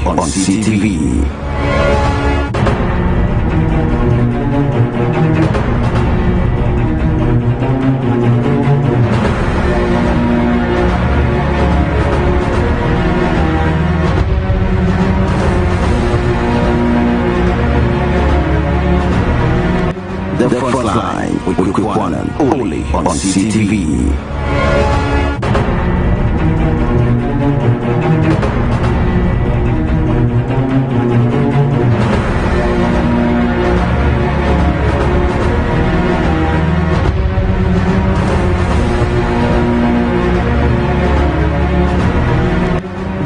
on CTV. The Frontline with one and only on CTV.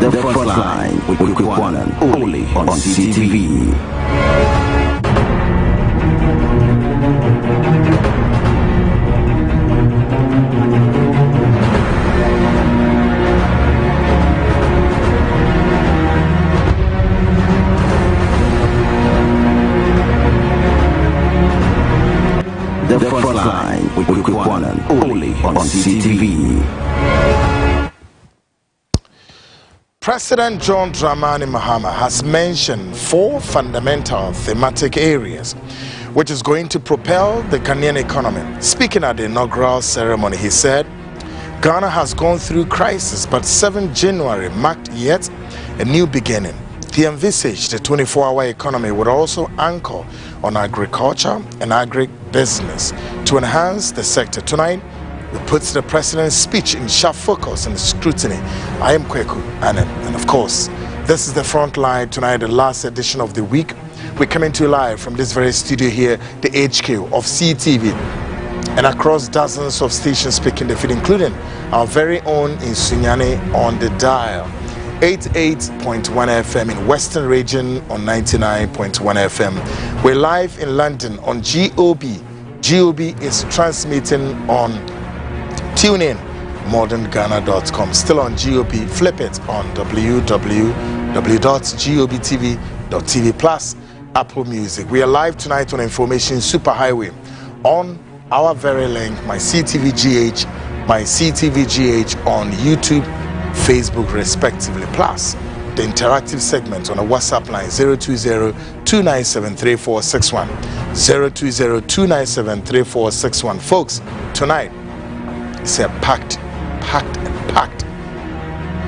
The Frontline with one and only on CTV. The Frontline with one and only on CTV. President John Dramani Mahama has mentioned 4 fundamental thematic areas which is going to propel the Ghanaian economy. Speaking at the inaugural ceremony, he said, Ghana has gone through crisis, but 7 January marked yet a new beginning. He envisaged the 24-hour economy would also anchor on agriculture and agribusiness to enhance the sector. Tonight, we put the president's speech in sharp focus and scrutiny. I am Kweku Anen, and of course, this is the Frontline tonight, the last edition of the week. We're coming to you live from this very studio here, the HQ of CTV, and across dozens of stations speaking the feed, including our very own in Sunyani on the dial, 88.1 FM in Western Region on 99.1 FM. We're live in London on GOB. GOB is transmitting on TuneIn, modernghana.com. Still on GOB, flip it on www.gobtv.tv plus Apple Music. We are live tonight on Information Superhighway on our very link, my CTVGH on YouTube, Facebook respectively, plus the interactive segment on a WhatsApp line 020-297-3461 020-297-3461. Folks, tonight it's a packed.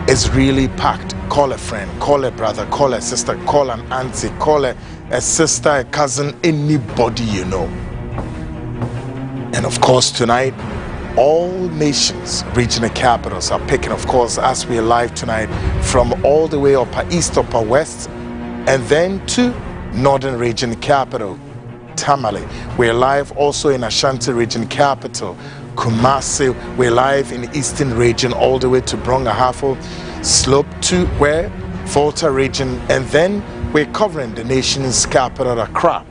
It's really packed. Call a friend, call a brother, call a sister, call an auntie, call a sister, a cousin, anybody you know. And of course tonight, all nations, regional capitals are picking, of course, as we are live tonight, from all the way upper east, upper west, and then to northern region capital, Tamale. We're live also in Ashanti region capital, Kumasi. We're live in the eastern region all the way to Brongahafo, slope to where Volta region, and then we're covering the nation's capital, Accra.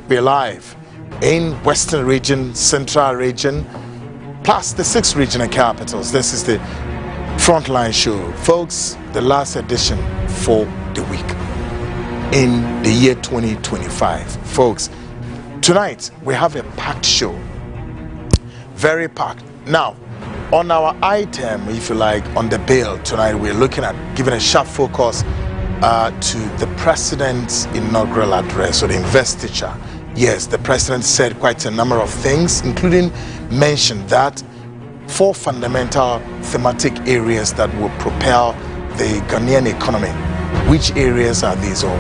We're live in western region, central region, plus the 6 regional capitals. This is the Frontline show, folks, the last edition for the week in the year 2025. Folks, tonight we have a packed show, very packed. Now, on our item, if you like, on the bill tonight, we're looking at giving a sharp focus to the president's inaugural address, or the investiture. Yes, the president said quite a number of things, including mentioned that 4 fundamental thematic areas that will propel the Ghanaian economy. Which areas are these, or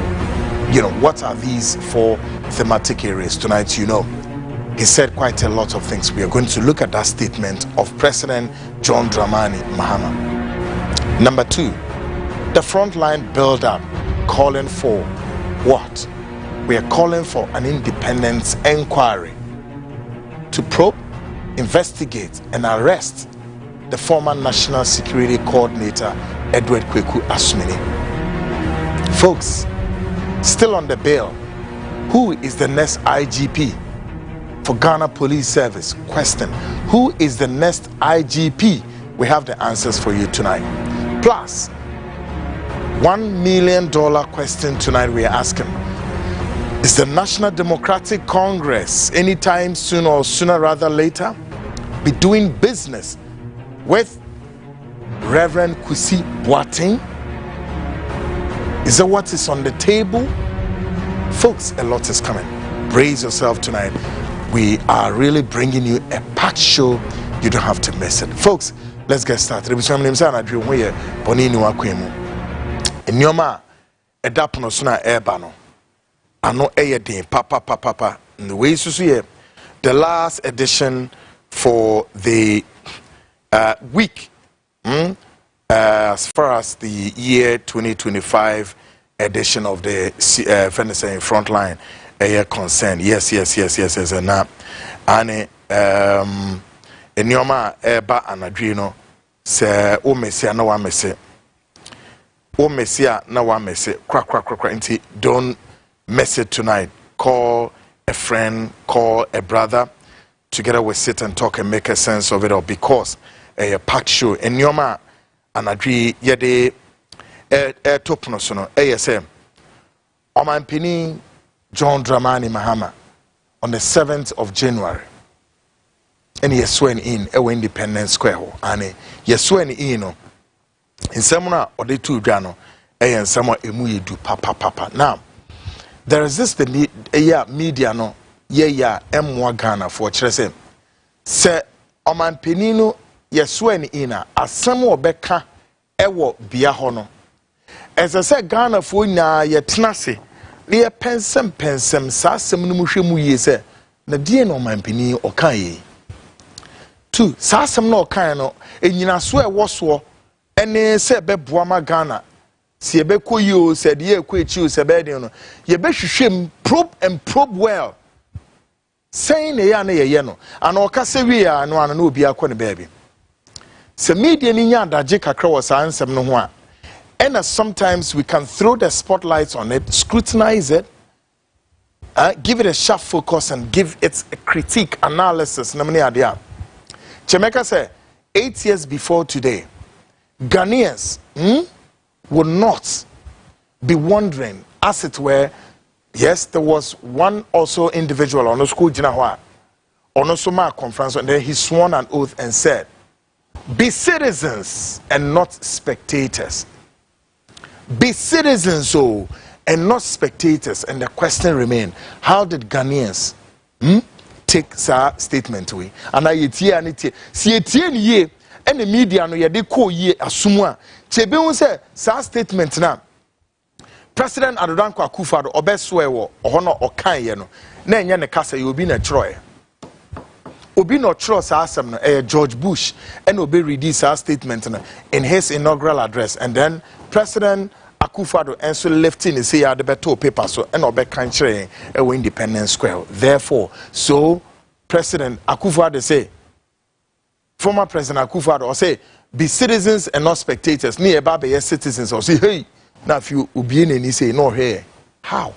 what are these 4 thematic areas? Tonight, he said quite a lot of things. We are going to look at that statement of President John Dramani Mahama. Number 2, the Frontline build-up, calling for what? We are calling for an independent inquiry to probe, investigate, and arrest the former National Security Coordinator, Edward Kweku Asumini. Folks, still on the bill, who is the next IGP for Ghana Police Service? Question. Who is the next IGP? We have the answers for you tonight. Plus, $1 million question tonight we are asking. Is the National Democratic Congress anytime soon, or sooner rather later, be doing business with Reverend Kwesi Boateng? Is that what is on the table? Folks, a lot is coming. Brace yourself tonight. We are really bringing you a packed show. You don't have to miss it. Folks, let's get started. Nyoma edapono so na eba no ano eyedin papa and the way so the last edition for the week as far as the year 2025 edition of the Frontline concerned. Yes and now and nyoma eba anadwe no se o mesia na wa mese o messia na wa mess it crack don't mess it tonight. Call a friend, call a brother, together we sit and talk and make a sense of it all, because a packed show and nyoma and agree yede topno sono ASM Omampini John Dramani Mahama on the 7th of January, and he sworn in a Independence Square and he sworn in no in Samuna or the two Gano, and someone emu do papa. Now, there is this the media no M1 Ghana for Chesem. Se Oman Penino, Yeswen ina, as some more beka ewo biahono. As I said, Ghana for na yetnase, near pensem, sasem numushemu yese, na dear no man peni or kaye. Two, sasem no kano, and yina swear was ene se be boama Ghana si ebe koyo said ye kwechi se be de no ye be hwehwem probe well saying ye na ye no ana o kase wi a no ana na obi akọ ne baby se media ni nya adaje kakra wo sa ansem no ho a and sometimes we can throw the spotlights on it, scrutinize it, give it a sharp focus and give it a critique analysis na mani adia Chemeka say 8 years before today Ghanaians would not be wondering, as it were. Yes, there was one also individual on the school Jinahwa, on also my conference, and then he sworn an oath and said, "Be citizens and not spectators. Be citizens, so and not spectators." And the question remains: how did Ghanaians take that statement away? And I see and the media no yede ko ye asumwa chebe hu se sa statement na President Adodanko Akufo-Addo obeswe wo ohono okan ye no na enye ne kasa ye obi na chroe obi no chro sa asem no George Bush and obi read sa statement no in his inaugural address, and then President Akufo-Addo enso lifting say ya de beto paper so and obe kan kire e Independence Square. Therefore, so President Akufo-Addo say, former President Akufo-Addo say, be citizens and not spectators. Ni eba be citizens or say, hey, now if you ubi and say no here. How?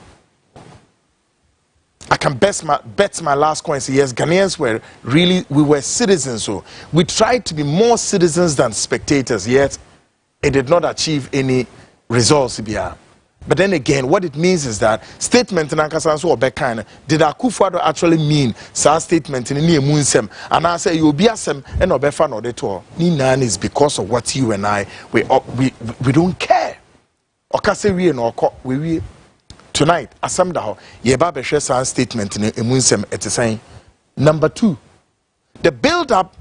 I can bet my last coin say yes, Ghanaians we were citizens, so we tried to be more citizens than spectators, yet it did not achieve any results. But then again, what it means is that statement in Ankasanso or Bekan, did Akufo-Addo actually mean sa statement in any munsem? And I say you'll be asem and obefa no de to. Ni nan is because of what you and I we don't care. Okase we no we tonight asem da ho ye ba be hwe sa statement in munsem it is saying. Number 2, the build up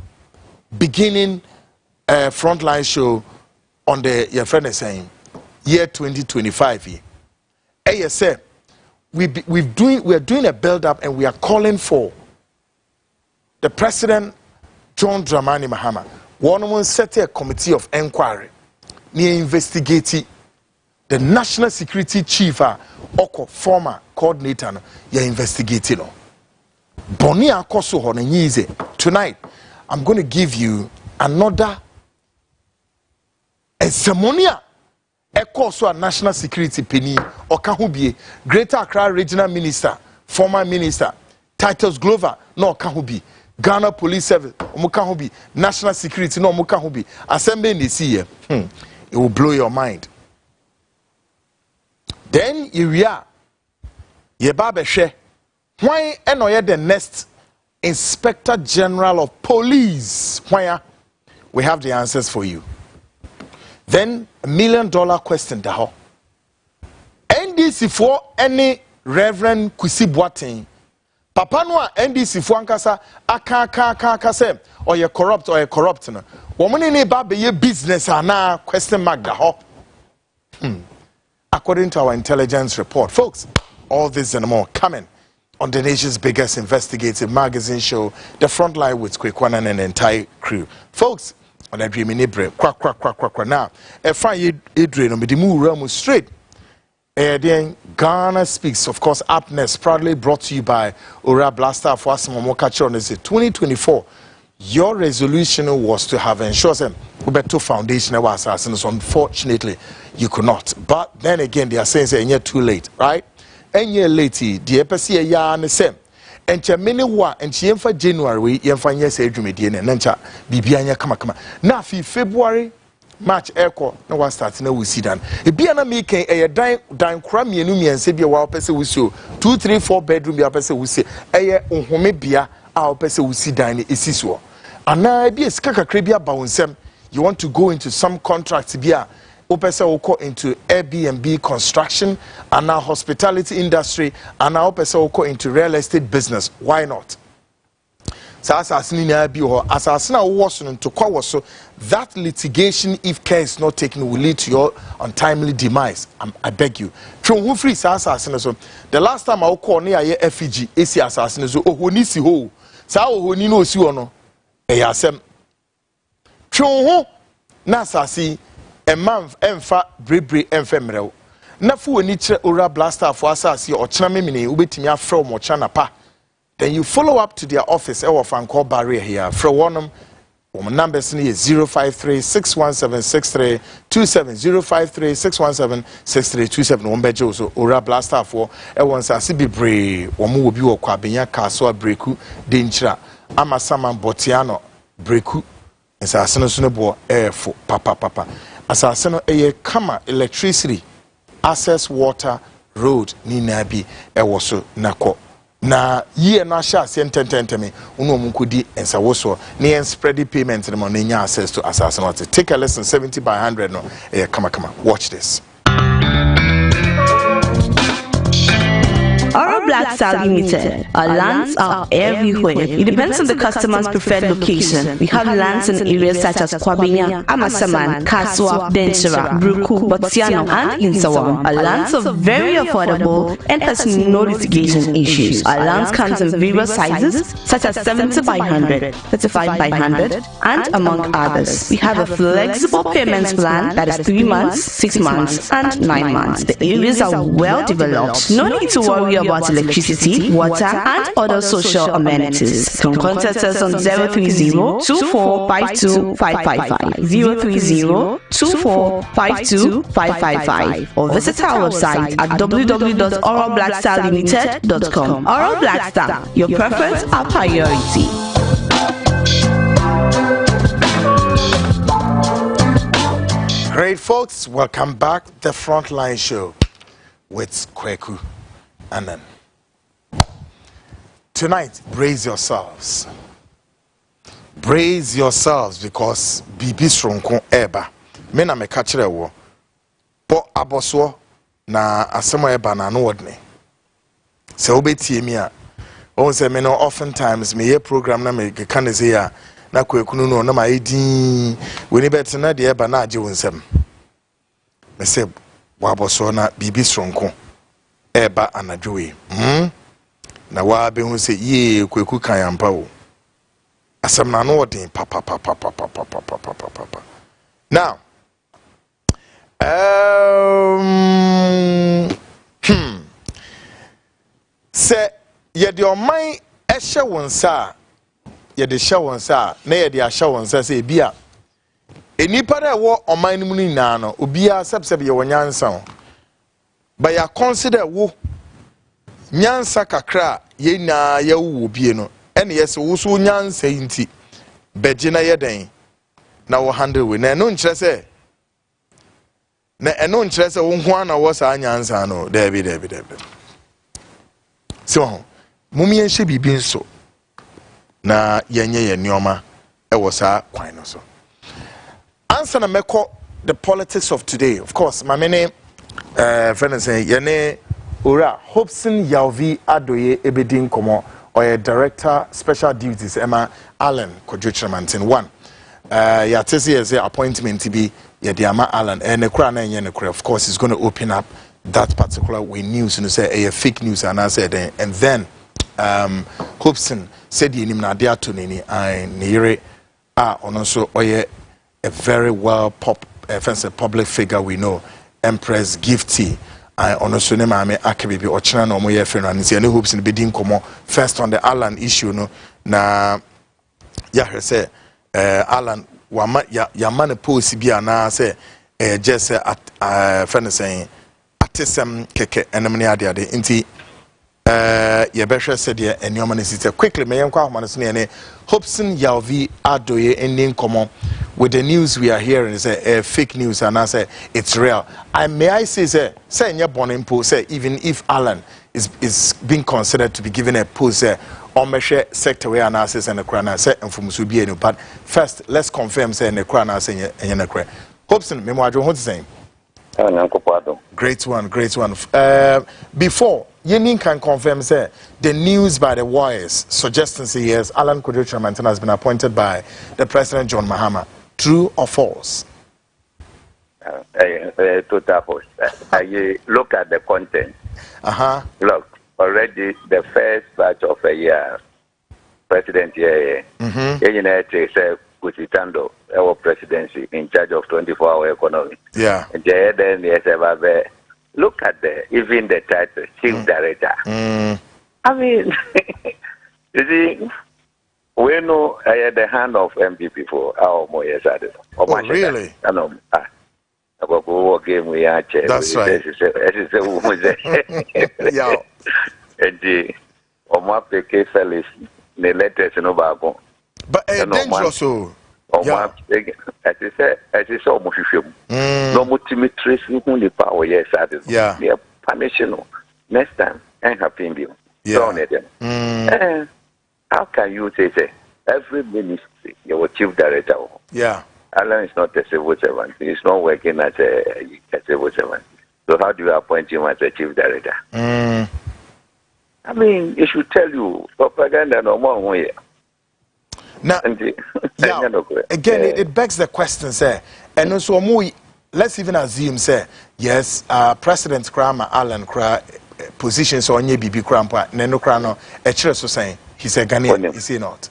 beginning Frontline show on the your friend is saying year 2025 ASM we're doing a build up, and we are calling for the President John Dramani Mahama. One will set a committee of inquiry near investigating the national security chief Oko former coordinator you're investigating. Boni akoso ho na tonight I'm going to give you another ceremonial also a national security penny or Kahubie, Greater Accra Regional Minister, former Minister, Titus Glover, no Kahubi, Ghana Police Service, Mukahubi, National Security, no Mukahubi, Assembly in this year. It will blow your mind. Then you are Yebabeshe. Why enoye the next Inspector General of Police? Why? We have the answers for you. Then $1 million question daho. NDC for any Reverend Kwesi Boateng papa no a NDC for ankasa aka say or you corrupt no woman ni ba be business ana question mark da ho according to our intelligence report folks. All this and more coming on the nation's biggest investigative magazine show, The Frontline with Kyerematen and the entire crew. Folks, on a dreamy neighbor, quack. Now, a fine Adrian on the move straight. Ghana Speaks, of course, up next, proudly brought to you by Ora Blaster for Asimomokacho. Is it 2024? Your resolution was to have ensured them Ubeto Foundation was assassins. Unfortunately, you could not. But then again, they are saying it's too late, right? And year later, the EPC ya and the same. And Chamini wa and Chiemfa January, Yemfa yes, Adrian and Nancha, Bibiania kama. Now, February, March, Echo, no one starts no we see done. A Biana making a dime crammy and Sabia while person we saw 2, 3, 4 bedroom, your person we say, a home bia, our person we see dine is so. And now be a skaka crabia bouncem. You want to go into some contracts bia. Opesa will go into Airbnb construction and now hospitality industry and now Opesa will go into real estate business. Why not? So that litigation, if care is not taken, will lead to your untimely demise. I beg you. The last time I call near FEG, AC assassin, so who needs to hold. So who knows you or no? Ayasem. Nasasi. A month emfa brebre emfemrel na fu ani kire ora blaster for asase o kina memini ubetimi afro mo chana pa then you follow up to their office e wo fanko barrier here from one numbers ni 05361763270 05361763270 won beje so ora blaster for e won sase bebre wo mo obi wo kwa benya kaso breku de nkira ama saman botiano breku sase no so ne bo efo papa asase no eye kama electricity access water road ni nabi ewo so nako na ye no asha se entententeme unu omukudi ensawo so ne en spread payment no na nya access to asase no take a lesson 70 by 100 no eye kama watch this. Oral Black Star Limited. Our lands are everywhere. It depends on the customer's preferred location. We have lands in areas such as Kwabenya, Amasaman, Kaswa, Denchira, Bruku, Botsiano, and Insawam. Our lands are very affordable and has no litigation issues. Our lands comes in various sizes such as 70 by 100, 35 by 100, and among others. We have a flexible payments plan that is 3 months, 6 months, and 9 months. The areas are well developed. No need to worry about electricity, water, and other social amenities. You can contact us on 030-2452-555, 030-2452-555, or visit our website at www.oralblackstarlimited.com. Oral Black Star, your preference, our priority. Great folks, welcome back to the Frontline show with Kweku. And then tonight, brace yourselves. Brace yourselves because Bibi Stronko Eba. Mena me kachire wo. Po aboswo na asemo eba na no wodne. Se obetie mi a. O se me no oftentimes me ye program na me kan say ya na kwekunu no na ma edin we ni bet na de eba na age wonsem. Me se wo aboswo na Bibi Stronko Eba anadwoe na wa be hu se ye Kweku kan ampa wo asem na no odin papa now se ye de oman ehye wonsa ye de hye wonsa na ye de ahye wonsa se bia enipa da wo oman nimu ni na no obia sebseb ye wonyansa but ya consider wo nyansa kakra ye na ye wo bie no ene yes wo so nyansa inti beje na ye den na wo handle we na no nkyere se na eno nkyere se wo ho ana wo sa nyansa no debi so mumi enhye bibi nso na yenye ye nioma e wo sa kwan no so answer na meko the politics of today. Of course my many friend say yene ora Hobson Yalvi Adoye Ebedin Komo or director special duties Emma Allen Kyerematen 1 ya tese as appointment to be Yadiama Allen and the crown and of course is going to open up that particular way news and say a fake news and I said and then Hobson said him na dia to nini and nire also a very well public figure we know Empress Gifty also ne maame akabibi ochina na omo ye friend and say Hobson be din komo first on the Allen issue no na ya say Alan wama ya man post bi ana say just friend saying atisem keke enem ne ade ade nti ye behwe said ye enioma ne site quickly me yenko ahoma no ne Hobson Yalvi Adoye ending common with the news we are hearing is fake news and I say it's real. May I say nye born say even if Alan is being considered to be given a post on measure sector where analysis and the crown say and from Subiano. But first let's confirm say the crown saying and the crown. Hobson, me what you saying? Great one. Before Yenin can confirm say the news by the wires suggesting say yes, Alan Kyerematen has been appointed by the President John Mahama. True or false? Total false. Look at the content. Look, already the first batch of a year, President Kusitando, our presidency in charge of 24-hour economy. Yeah. Then look at even the title, Chief Director. I mean, you see, we know I had the hand of MPP for our more years. Oh, really? I know. That's right. Yeah. And the Omapeke Fellis, the letters no bago. But dangerous so. Yeah. As you say, almost no multimetries who the power, yes, yeah. They are punishing next time and happy you. Yeah. How can you say every ministry, your chief director? Yeah. Alan is not a civil servant. He's not working as a civil servant. So how do you appoint him as a chief director? I mean, it should tell you propaganda no more way. Now, again, it begs the question, sir. And also, let's even assume, sir, yes, President Krama Alan Kra positions on your BB Krampa, Neno Krano, a church was saying, he's a Ghanaian, is he not?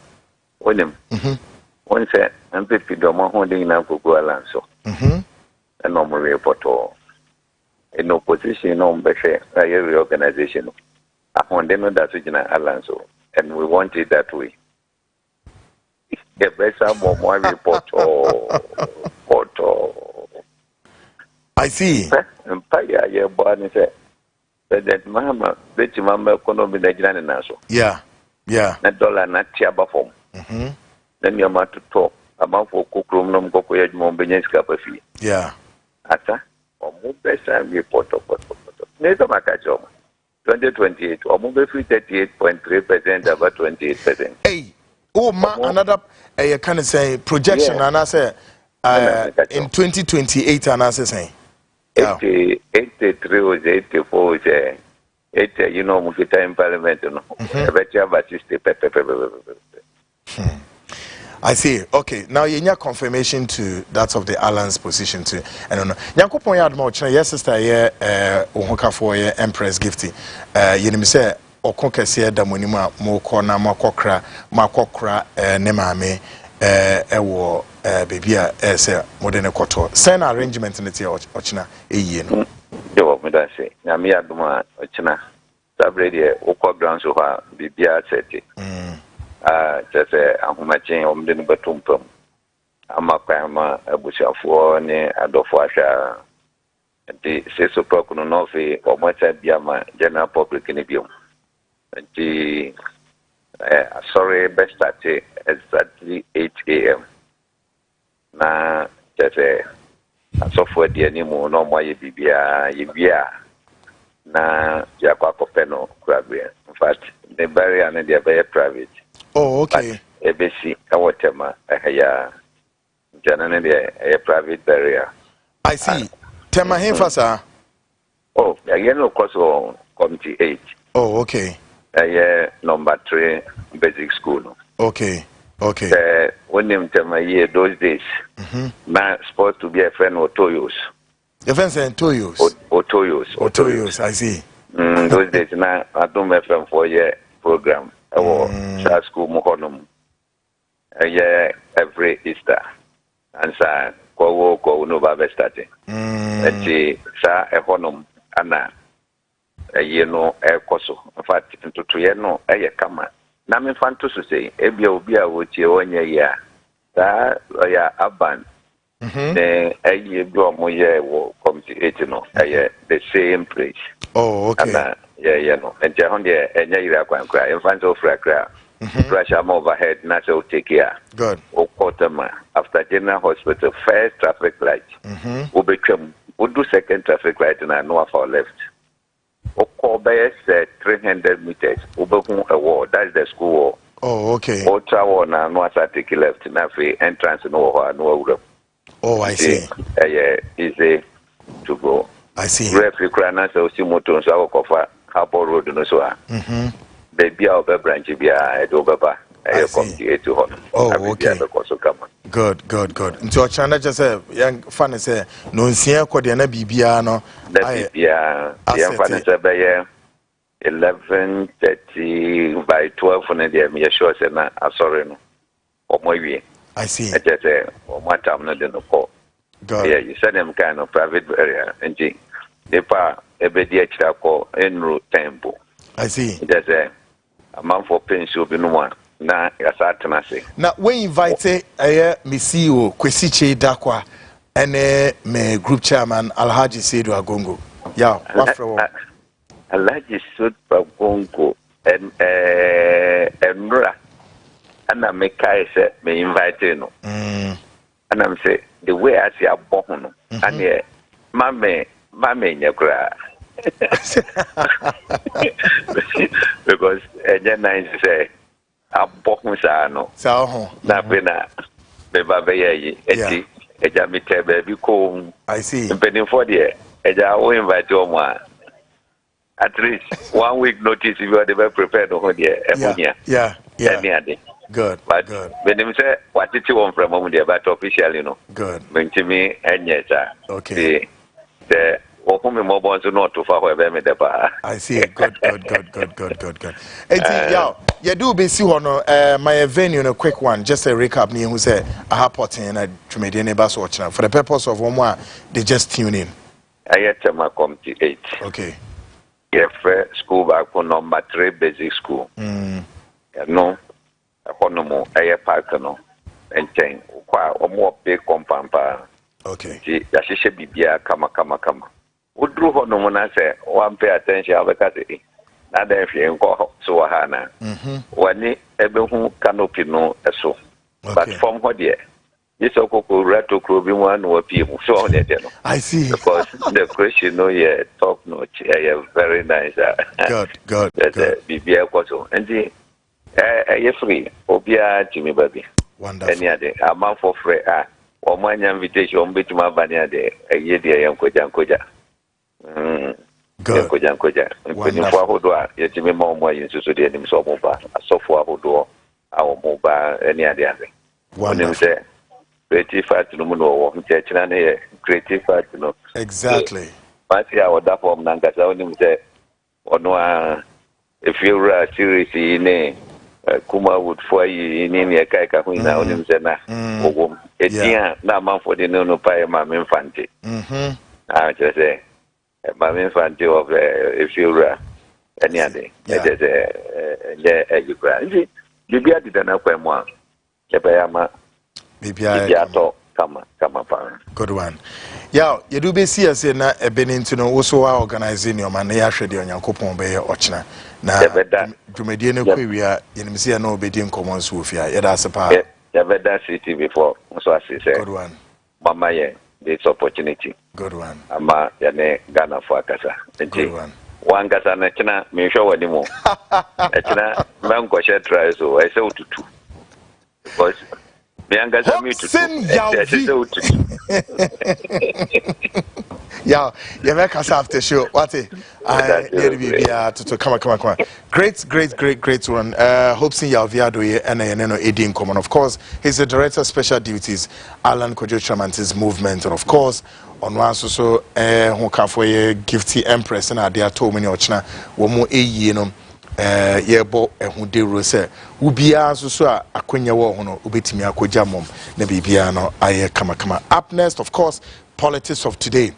One said, I'm 50 Doma holding in Uncle Gualanso. And normal report all. In opposition, no better reorganization. I want them that Alonso, and we want it that way. The best more report or I see. Empire, your body said, President Mahama, Betty Mama, economy, the Grand Naso. Yeah. That dollar not tiaba form. Then you're about to talk about for Kukrum, no Kokoya, Mombinian Scapafi. Yeah. Ata, or move best and report of what. Neither Makajo. 2028, or move 38.3% over 28%. Hey. Oh, another kind of say projection, and I say in 2028, and I say 83 was 84 was 80. You know, Mukita in Parliament, you know, I see. Okay, now you need confirmation to that of the Alliance position too. I don't know. Yanko point out more. Yes, sister, yeah, Ohoka for Empress Gifty. You know, me say. Okonkese da monima mo kona makokra ne maame ewo bebia se modern koto sen arrangement ne tie ochina eyie no yo me da say na me aduma ochina sabre de okobran so ha bibia sete just ahomachen omde no batumpam amakwa ma abusiafo ne adofo ahwa de se so prokuno no fe omata biama general public ne biom. Sorry, best at exactly 8 a.m. Na just software the anymore no more yibia na jakwa kopeno grabia. In fact, the barrier and the very private. Oh, okay. ABC awatema ya janane the private barrier. I see. Tema him fasa. Oh, again, of course, committee 8. Oh, okay. Number 3 basic school. Okay. When you tell my year those days, now supposed to be a friend of Toyos. Your friend saying Toyos? Toyos, I see. Those days now, I don't have a 4-year program. Our school Mokonum. A year every Easter. And so, go no Baba starting. And she saw a honum, Anna. A year no air coso. In fact, into 2 years no air come. Now, I'm fan to say, Ebio Bia would you 1 year. That ya aban. Then a year go more year will come to 8 no. The same place. Oh, okay. No. And Jahon, and you are cry. In front of Frakra. Crash am overhead, natural take care. Good. O Quarterman, after General Hospital, first traffic light. We become, we do second traffic light, and I know of our left. O Corbett said 300 meters. Ubekun a wall, that's the school wall. Oh, okay. O Tower now, no, I take left, and I entrance no. Oh, I see. Easy to go. I see. Referee Crana, so Simoton, so I cover Harbour Road, no so. Baby, I'll be branch be a Dobaba. I come to home. Oh, okay. Good. Into a channel just a young fan say, no, Sia Codiana Bibiano. That be a young fan say 11:30 by 12 on the day. Me sure say na sorry or my I see. I just say, one time not in the call. Yeah, you said them kind of private area and they pa every day call en route temple. I see. Just a month for pension be no one. Na say. Now we invited Missio Kwesiche Dakwa and me group chairman Alhaji Seydou Agongo. Yeah, what for? Alhaji Seydou Agongo and Mra. And I make say me invite no. And I'm say the way I see a born and yeah, mame nyakra. Because then I say a born sa no. So na pena be baba ye eti eja mi te baby ko. I see. Pending for there eja we invite you more. At least 1 week notice if you are the prepared to hold there. Yeah. Good. But when them say what did you want from home there, but officially, Good. When to me and yes, okay. The home mobile to not too far away me the bar. I see. Good. You do be see one my venue in a quick one, just a recap me who say I have put in a Kyerematen bus watching for the purpose of one they just tune in. I had to my committee 8. Okay. School back for number 3 basic school. No. Honomo air park no and chain or more big compound. Okay. She be kama. Would drew honomo na say one pay attention because now if you go so hana. One ebe canopy no so. But from what dear. This oko rato club one or people so on it. I see. Because the question top notch very nice. Good. Be also and the free, Obia Jimmy Baby. Wonderful. Any other, a month for free. Or my invitation, bit my banya day, a year, young Koja. Good. Koja. When you for yet Jimmy more into the name so mobile, a software who do our mobile, any other. One of them say, creative fat no more, creative fat no. Exactly. But I would have from Nankasa only say, or no, if you're serious in Kuma would for you in any kaika who now on himself. Na man for the no pay my infante. I just say, my infante of if you're any other. It is a you Libya didn't have one. Jabayama, Libya talk. Come. Good one. Yeah, you do be see us in a benin to know also organizing your man. I should on your coupon bay or china. Now, Jumedian Quivia, in Misia no bedin common Sufia. Yeah, that's a part. Never that city before. So I say, good one. Mama, this opportunity. Good one. Ama Yane Ghana for Casa. Good one. One Casa Nachina, me show anymore. Nachina, Mango Shed tries, so I say to 2. Because Bianca me to Yeah, you make us after show. What it? I nearly be to come on. Great one. Hope seeing your viado and Edin common. Of course, he's the director of special duties, Alan Kyerematen's movement, and of course, on one so who can for a gifty empress and idea told me ochna womo eyi no yebo ehu de ro se ubia so akonya wo ho no obetimi akogya mom na bibia no aye kama. Up next, of course, politics of today.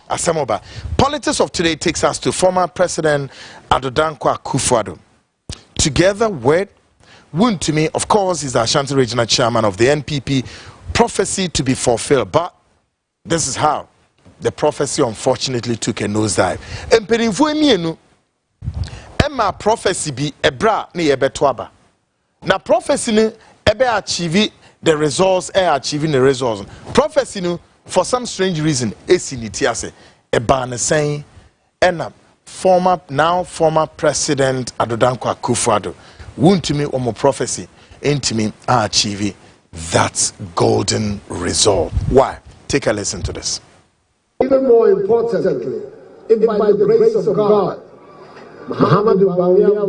Asamoba. Politics of today takes us to former President Adodankwa Akufo-Addo. Together with Wuntumi, of course, is the Ashanti Regional Chairman of the NPP. Prophecy to be fulfilled, but this is how the prophecy unfortunately took a nosedive. Emperimfu Emma prophecy be ebra ne yebetwaba. Na prophecy ne ebe achieve the results, achieving the results. Prophecy no, for some strange reason, esinitiase ebane saying, ena former President Adodankwa Akufo-Addo wuntumi omo prophecy intimi achieve that golden result. Why? Take a listen to this. Even more importantly, if by the grace of God, Mahama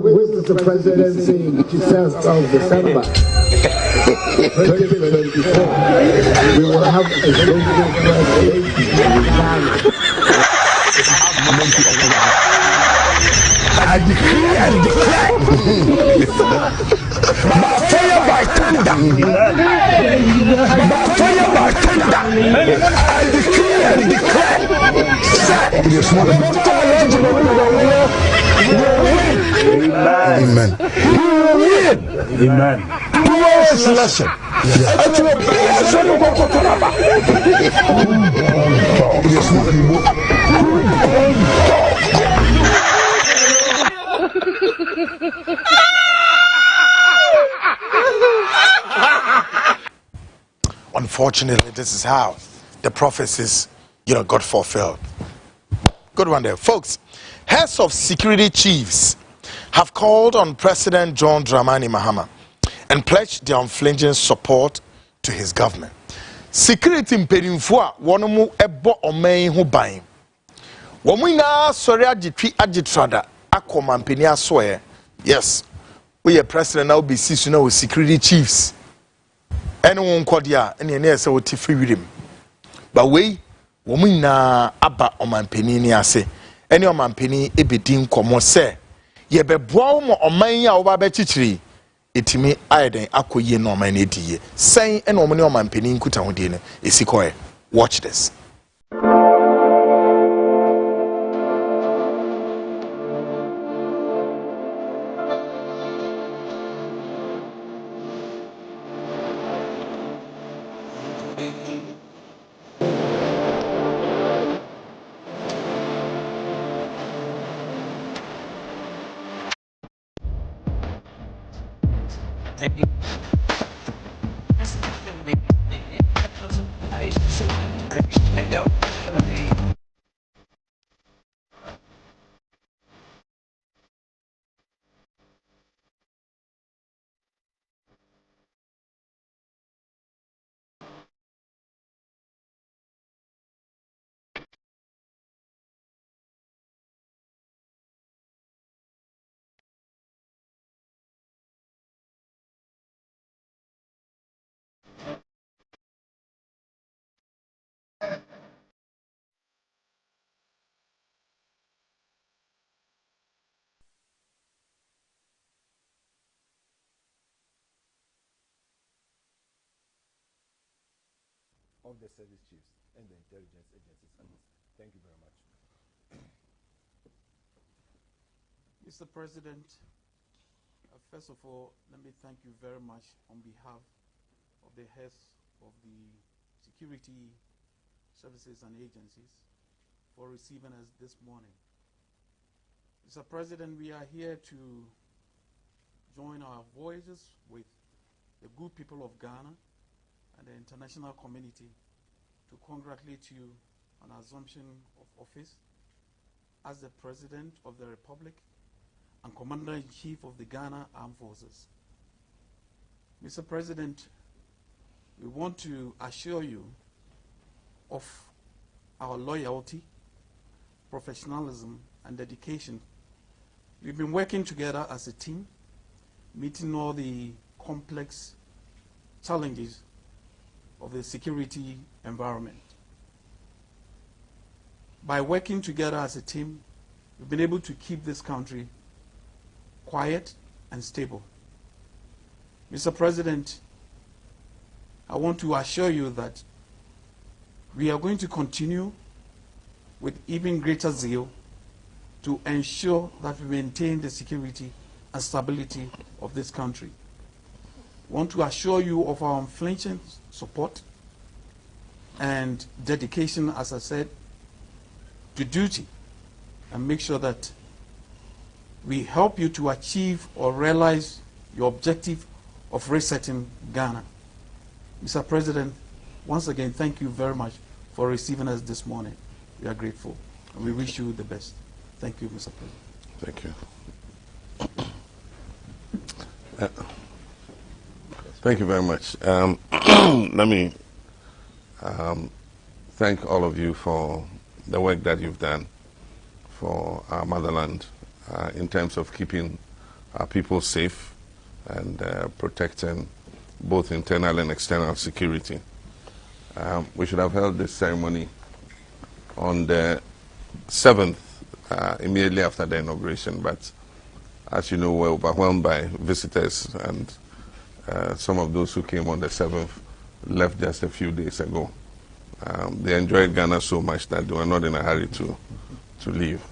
wins the presidency 21st of December 2024, we will have a president I decree and declare by fire by thunder, by fire by thunder, I decree and declare Amen. You will win. Amen. Towards lesson. Unfortunately, this is how the prophecies, got fulfilled. Good one there, folks. Heads of security chiefs have called on President John Dramani Mahama and pledged their unflinching support to his government. Security impedimfua wonomu ebo omen ho ban. Womina sori agitwi agitrada akoma mpeni asoe. Yes, we are president now be sisu na with security chiefs. Anyone kodia ene ene se woti free wirim. But we womina aba omampeni ni ase. Ene omampeni ebedi nkomo se ye beboa mo oman ya wo ba bechichiri etimi ayeden akoye no oman na ediye. Sen ene omone omampeni nkuta ho die ne esikoe. Watch this. Of the service chiefs and the intelligence agencies. Thank you very much. Mr. President, first of all, let me thank you very much on behalf of the heads of the security services and agencies for receiving us this morning. Mr. President, we are here to join our voices with the good people of Ghana and the international community to congratulate you on assumption of office as the President of the Republic and Commander-in-Chief of the Ghana Armed Forces. Mr. President, we want to assure you of our loyalty, professionalism, and dedication, we've been working together as a team, meeting all the complex challenges of the security environment. By working together as a team, we've been able to keep this country quiet and stable. Mr. President, I want to assure you that we are going to continue with even greater zeal to ensure that we maintain the security and stability of this country. I want to assure you of our unflinching support and dedication, as I said, to duty, and make sure that we help you to achieve or realize your objective of resetting Ghana. Mr. President, once again, thank you very much for receiving us this morning. We are grateful, and we wish you the best. Thank you, Mr. President. Thank you. Thank you very much. Let me thank all of you for the work that you've done for our motherland in terms of keeping our people safe and protecting both internal and external security. We should have held this ceremony on the 7th, immediately after the inauguration, but as you know, we're overwhelmed by visitors, and some of those who came on the 7th left just a few days ago. They enjoyed Ghana so much that they were not in a hurry to leave.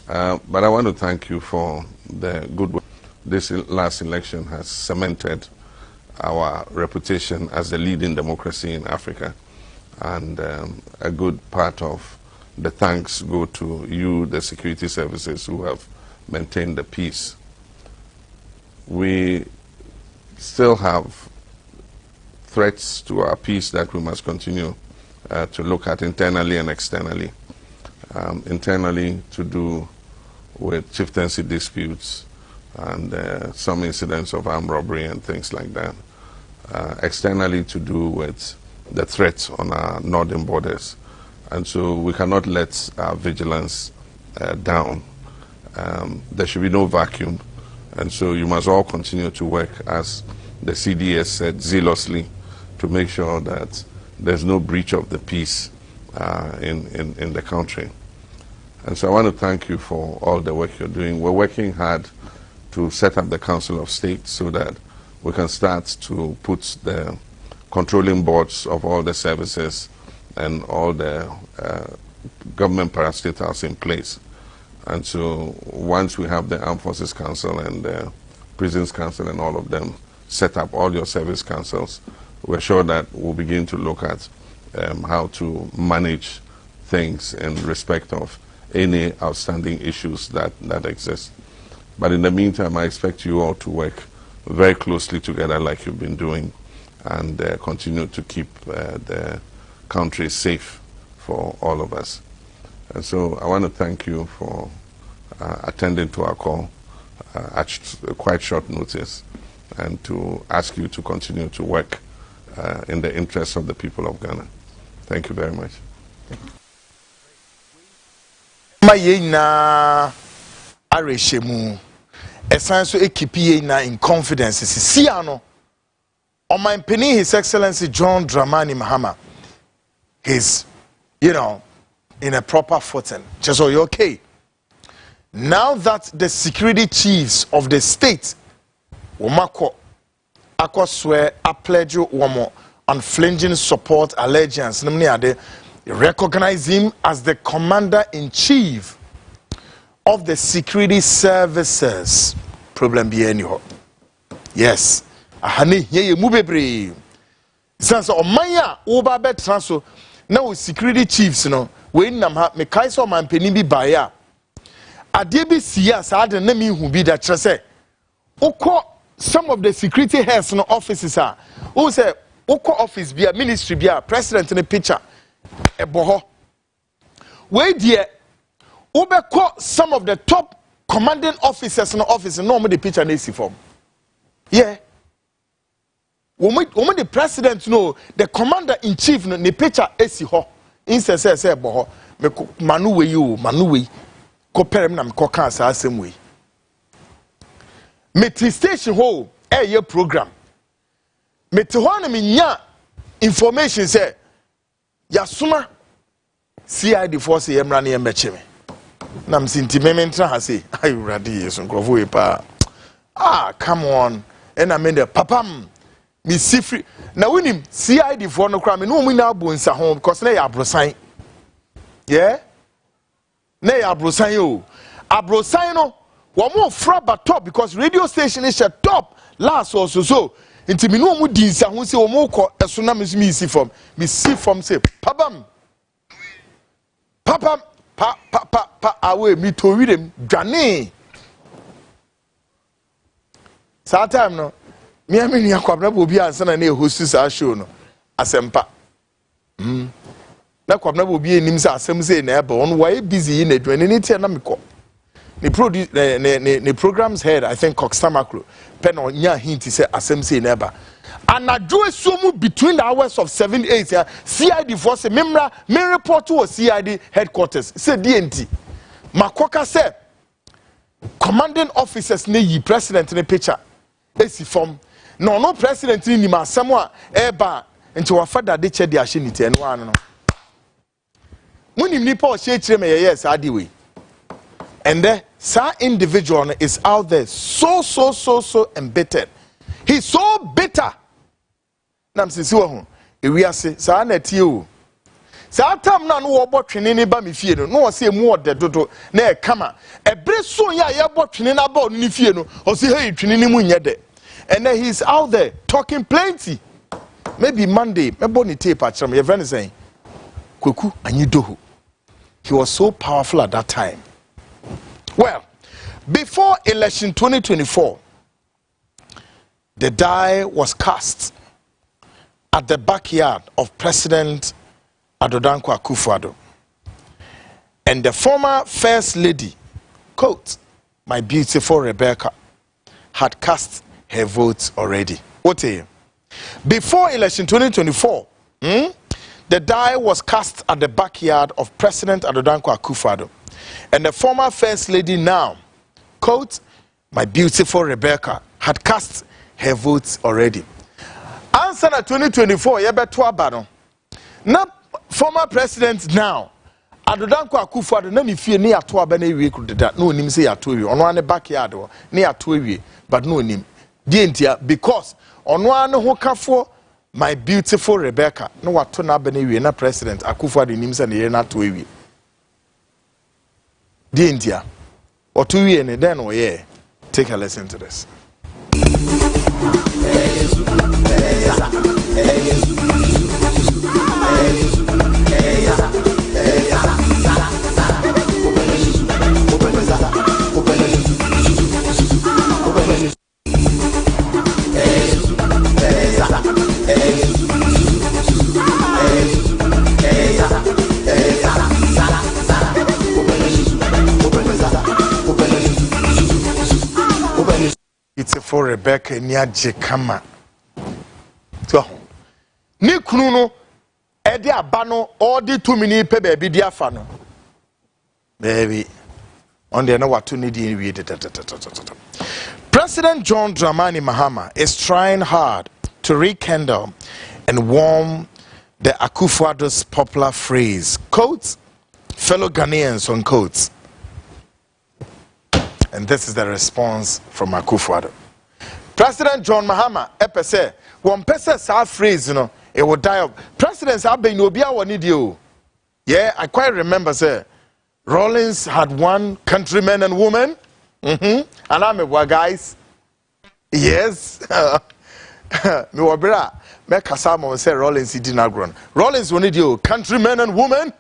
But I want to thank you for the good work. This last election has cemented our reputation as the leading democracy in Africa, and a good part of the thanks go to you, the security services, who have maintained the peace. We still have threats to our peace that we must continue to look at internally and externally. Internally, to do with chieftaincy disputes and some incidents of armed robbery and things like that. Externally, to do with the threats on our northern borders. And so we cannot let our vigilance down. There should be no vacuum. And so you must all continue to work, as the CDS said, zealously, to make sure that there's no breach of the peace in the country. And so I want to thank you for all the work you're doing. We're working hard to set up the Council of State so that we can start to put the controlling boards of all the services and all the government parastatals in place. And so once we have the Armed Forces Council and the Prisons Council and all of them set up, all your service councils, we're sure that we'll begin to look at how to manage things in respect of any outstanding issues that exist. But in the meantime, I expect you all to work very closely together like you've been doing, and continue to keep the country safe for all of us. And so I want to thank you for attending to our call at quite short notice, and to ask you to continue to work in the interests of the people of Ghana. Thank you very much. In confidence, Siano, on my penny, His Excellency John Dramani Mahama, he's, in a proper footing. Just so you're okay. Now that the security chiefs of the state, Womako, Ako swear, a pledge Womo, unflinching support, allegiance, recognize him as the commander-in-chief of the security services. Problem be anyhow. Yes. Ahani ye mubebre. Since Omaya Oba Betranso, now security chiefs, we nam ha me kaiso man penimbi baya. Adebi siya sa de name who be that say. Oko some of the security heads no offices are. Who say Oko office be a ministry be a president in a picture. Eboho. We dear Ubeko some of the top commanding officers in the office no the picture in AC form. Yeah. When the president know the commander in chief no the picture AC ho. instead say bo me manu we you manu we ko perem na me ko kan sa asem we me ti station ho ye program me ti ho na me nya information say yasuma CID force yemra na yembeche me na msinti mementra ha say ayu rade yeso nkrofo we pa come on and I mean the papam me sifri na winim CID for no kra me no mu na bonsa ho because na ya abrosan yeah na ya abrosan yo abrosan no wo mo fra ba top because radio station is a top last also so nti me no mu di nsa ho se wo mo ko eso na me si from say papam pa away me to read them dwane sa time no me am ni akwabna bo bi ansa na host sa show no asempa na kwabna bo bi enim sa asem say na eba on why busy in adwane ni tie na me ko ni produce ne programs head I think Coxtamaklo pen on nya hint say asem say na eba anajo esumu between the hours of 7-8 CID force memra me report to CID headquarters say DNT makoka say commanding officers ne yi president ne picture esi form no president ni ma samwa eba nti wa fada de che de ahye ni te no anu no munim ni pa o she kire me yes adi we and the sa individual is out there so embittered. He's so bitter. Nam sisi wa ho ewiase sa na tie o sa tam na no wo botwene ne ba me fie no no se mu ode dodo na e kama ebre so ya ye botwene na ba ni fie no o se hey twene ni mu nye de and then he's out there talking plenty maybe Monday me bo ni tape a kire me friend saying Kweku Anyidoho. He was so powerful at that time. Well, before election 2024 the die was cast at the backyard of President Adodankwa Akufo-Addo. And the former First Lady, quote, my beautiful Rebecca, had cast her votes already. What are you? Before election 2024, the die was cast at the backyard of President Adodankwa Akufo-Addo. And the former First Lady now, quote, my beautiful Rebecca, had cast her votes already. Answer na 2024 yebeto abano. Na former president now Adodankwa Akufo-Addo na ni fie ne ato aba na ewie kudeda na onim se yato ewie ono ane backyard o ne yato ewie but no onim die ntia because ono ane ho kafo my beautiful Rebecca no wato na aba na ewie na president Akufo-Addo nim se ne ye na ato ewie die ntia oto ewie ne den o ye. Take a listen to this. It's for Rebecca Nyaje Kama. So, ni kunu no ede abano all the 2 minutes pe baby dia fa no. Baby. On the no what to need in we. President John Dramani Mahama is trying hard to rekindle and warm the Akufo-Addo's popular phrase, quotes, fellow Ghanaians, unquote. And this is the response from Akufo-Addo. President John Mahama, epese, one pese sa phrase, you know, it will die of. President Abe Nobia Wanidio. Yeah, I quite remember, sir. Rawlings had one countryman and woman. And I'm a guys. Yes. Me wabra. Me kasamo say Rawlings didn't grown. Rawlings wanidio countryman and woman.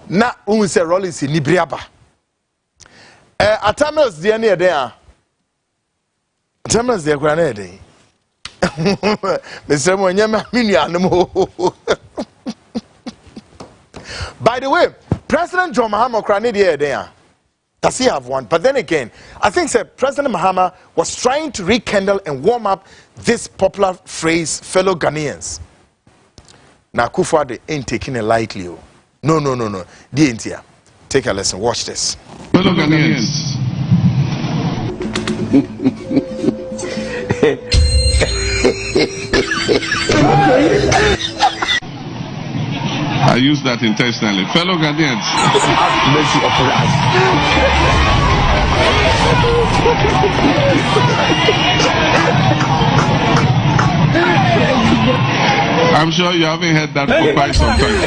Na say Rawlings ni briaba. Atamos the near there. Atamos the granade. Mr. Monyama Minianimo. By the way, President John Mahama granade there. Does he have one? But then again, I think President Mahama was trying to rekindle and warm up this popular phrase, fellow Ghanaians. Now Akufo-Addo ain't taking it lightly. No. The India. Take a lesson. Watch this. Fellow Ghanaians. I use that intentionally. Fellow Ghanaians. Mercy upon us. I'm sure you haven't heard that for quite some time.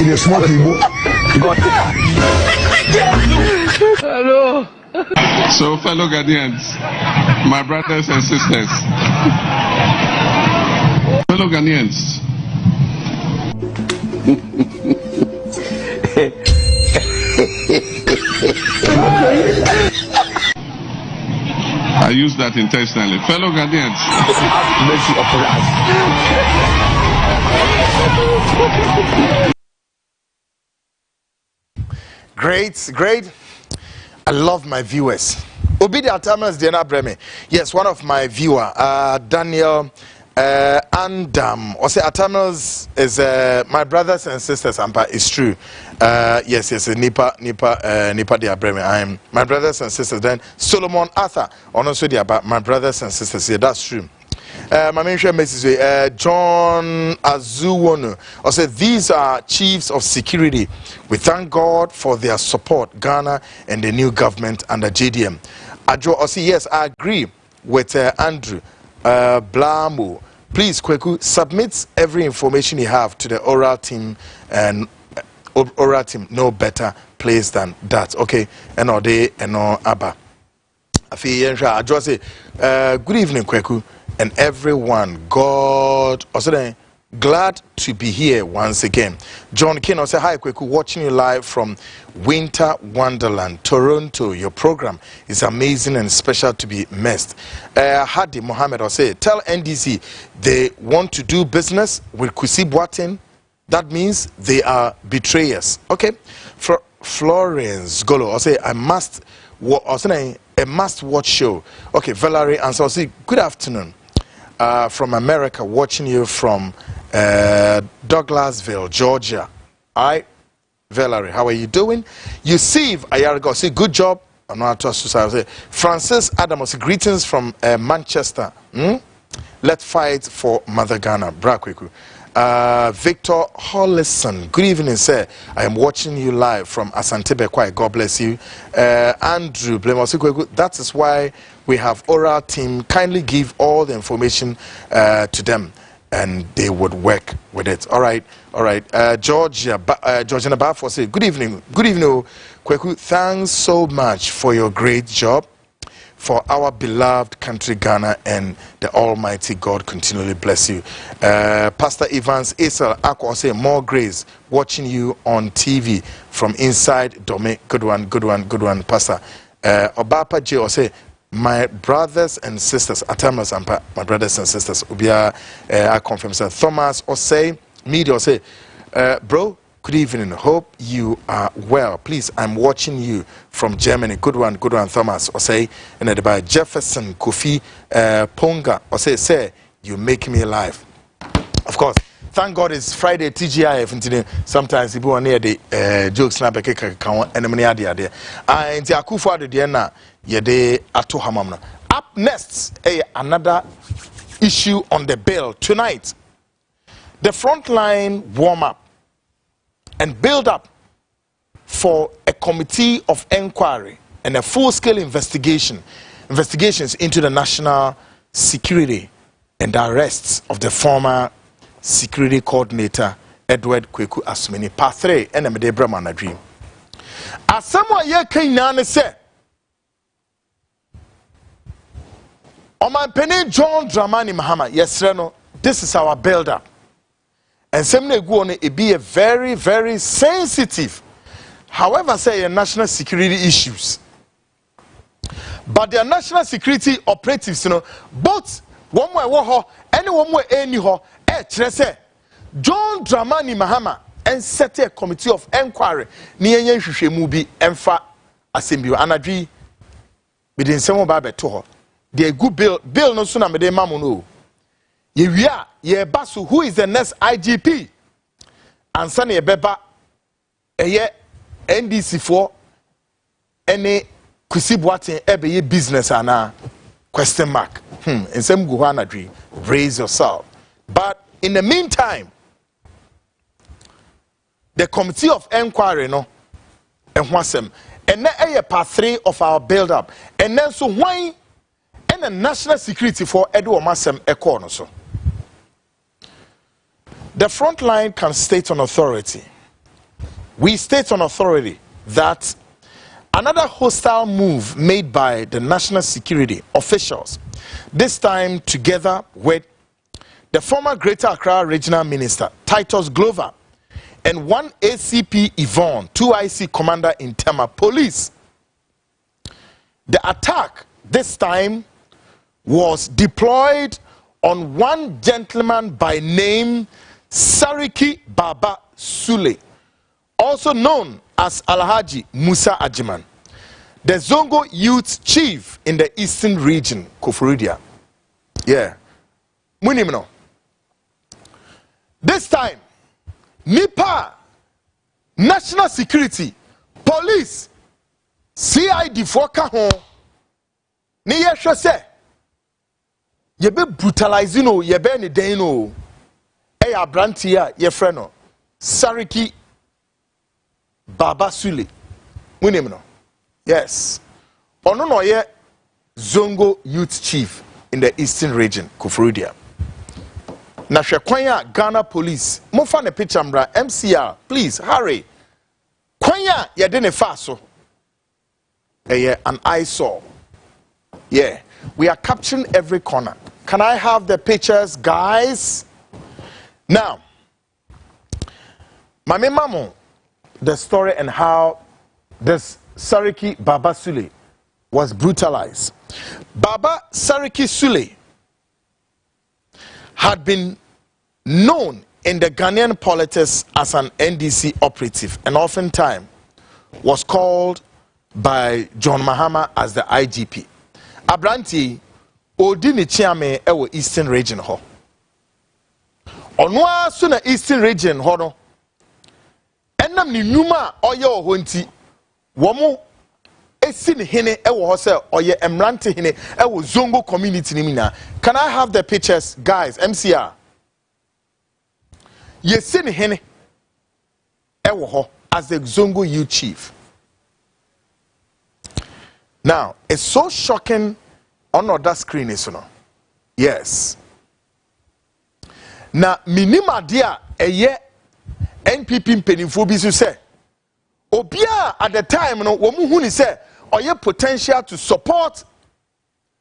In a small table. Hello. So, fellow Ghanaians, my brothers and sisters, fellow Ghanaians, I use that intentionally. Fellow Ghanaians, Mercy upon us. Great. I love my viewers. Obidi Atamas Diana Breme. Yes, one of my viewer, Daniel Andam. Or say Atamas is my brothers and sisters. Ampa is true. Yes. Nipa dia Breme. I am my brothers and sisters. Then Solomon Arthur. Also about my brothers and sisters. Yeah, that's true. My main message John Azuwono. I said these are chiefs of security. We thank God for their support, Ghana and the new government under JDM. I say yes, I agree with Andrew Blamo. Please, Kweku, submit every information you have to the oral team, and oral team no better place than that. Okay, and all day and all Abba. I just say good evening, Kweku. And everyone, God, also glad to be here once again. John Kino say hi, Kweku, watching you live from Winter Wonderland, Toronto. Your program is amazing and special to be missed. Hadi Mohammed will say, tell NDC they want to do business with Kwesi Boateng. That means they are betrayers. Okay, for Florence Golo, I'll say a must watch show. Okay, Valerie answer. I'll say good afternoon. From America, watching you from Douglasville, Georgia. Hi, Valerie, how are you doing? Yusuf Ayargo, say good job. I'm not to say Francis Adams, greetings from Manchester. Let's fight for Mother Ghana. Brakwiku. Victor Hollison, good evening, sir. I am watching you live from Asante Bekwai. God bless you. Andrew Blemosikweku, that is why we have oral team. Kindly give all the information to them and they would work with it. All right. Georgiana Bafo say good evening, Kweku. Thanks so much for your great job for our beloved country Ghana, and the Almighty God continually bless you. Pastor Evans Esel Akwa say more grace, watching you on TV from inside Dome. Good one, Pastor. Obapa J or say my brothers and sisters, Atamas and my brothers and sisters. Ubia I confirm sir. Thomas or say media or say bro, good evening. Hope you are well. Please, I'm watching you from Germany. Good one, Thomas. Or say, and by Jefferson Kofi Ponga. Or say, you make me laugh. Of course, thank God it's Friday TGIF. Sometimes people are near the jokes na beke kawan and many idea. And the Akufa de Diana yede ato hamamna. Up next, another issue on the bill tonight. The Frontline warm up and build up for a committee of inquiry and a full-scale investigations into the national security and the arrests of the former security coordinator Edward Kweku Asumeni. Part 3 and Emede Brahman dream. As someone here can say, President John Dramani Mahama, yes, Reno, this is our build-up. And some go on it be a very, very sensitive, however, say national security issues. But their national security operatives, both one way war any one way any ho, say John Dramani Mahama and set a committee of inquiry near Mubi Emfa Assembly Anadri within some babe to her. The good bill no sooner made mamuno. Ye basu who is the next IGP? ansa na yebeba eye NDC for any Kwesi Boateng ebeye business ana question mark ensem go na dwi brace yourself. But in the meantime, the committee of inquiry no enhwasem and na part 3 of our build up, and then so why and the national security for edu omasem ekọ no so. The Frontline can state on authority. We state on authority that another hostile move made by the national security officials, this time together with the former Greater Accra Regional Minister Titus Glover and one ACP Yvonne, 2 IC Commander in Tema Police. The attack this time was deployed on one gentleman by name Sariki Baba Sule, also known as Alhaji Musa Ajiman, the Zongo youth chief in the eastern region, Koforidua. Yeah. Munimno. This time, NIPA, National Security, Police, CID for Kahon, ni yesho se, yebe brutalizing yebe ni deno, eya brantia ye freno, Sariki Baba Sule. Munimno. Yes. Ono no ye Zongo youth chief in the eastern region, Koforidua. Na hwekwanya Ghana police mofa ne picture mra MCR please hurry kwanya ye de ne fa so an eyesore. Yeah, we are capturing every corner. Can I have the pictures, guys? Now mame mamo the story and how this Sariki Baba Sule was brutalized. Baba Sariki Sule had been known in the Ghanaian politics as an NDC operative and oftentimes was called by John Mahama as the IGP. Abranti odi ni chiame ewo eastern region ho. Onwa so na eastern region ho no. Enam ni numa oye oho nti womo esi ni hene ewo ho se oye emrante hene ewo Zongo community ni mina. Can I have the pictures, guys? MCR. Yesi ni hene ewo ho as the Zongo youth chief. Now, it's so shocking on that screen is no. Yes. Now, minima dia eye NPP mpenimfo bi so say obia at the time no wo mu hu ni say oye potential to support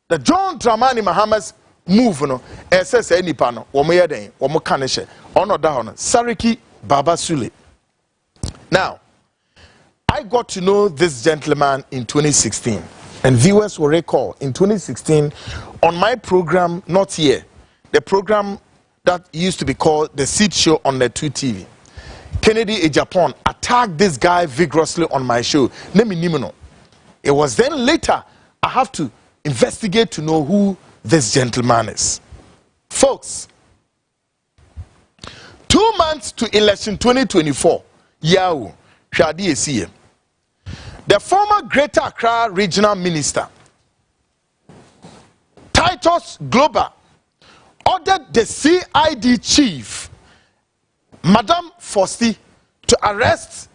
the John Dramani Mahama's move no ese say nipa no wo mo ye den wo mo ka ne hye ono da ho no Sariki Baba Sule. Now, I got to know this gentleman in 2016, and viewers will recall in 2016 on my program, not here, the program that used to be called The Seed Show on the 2 TV. Kennedy in Japan attacked this guy vigorously on my show. It was then later I have to investigate to know who this gentleman is. Folks, 2 months to election 2024, Yahoo, Shadi Esiye. The former Greater Accra Regional Minister, Titus Glover, ordered the CID chief, Madame Fosti, to arrest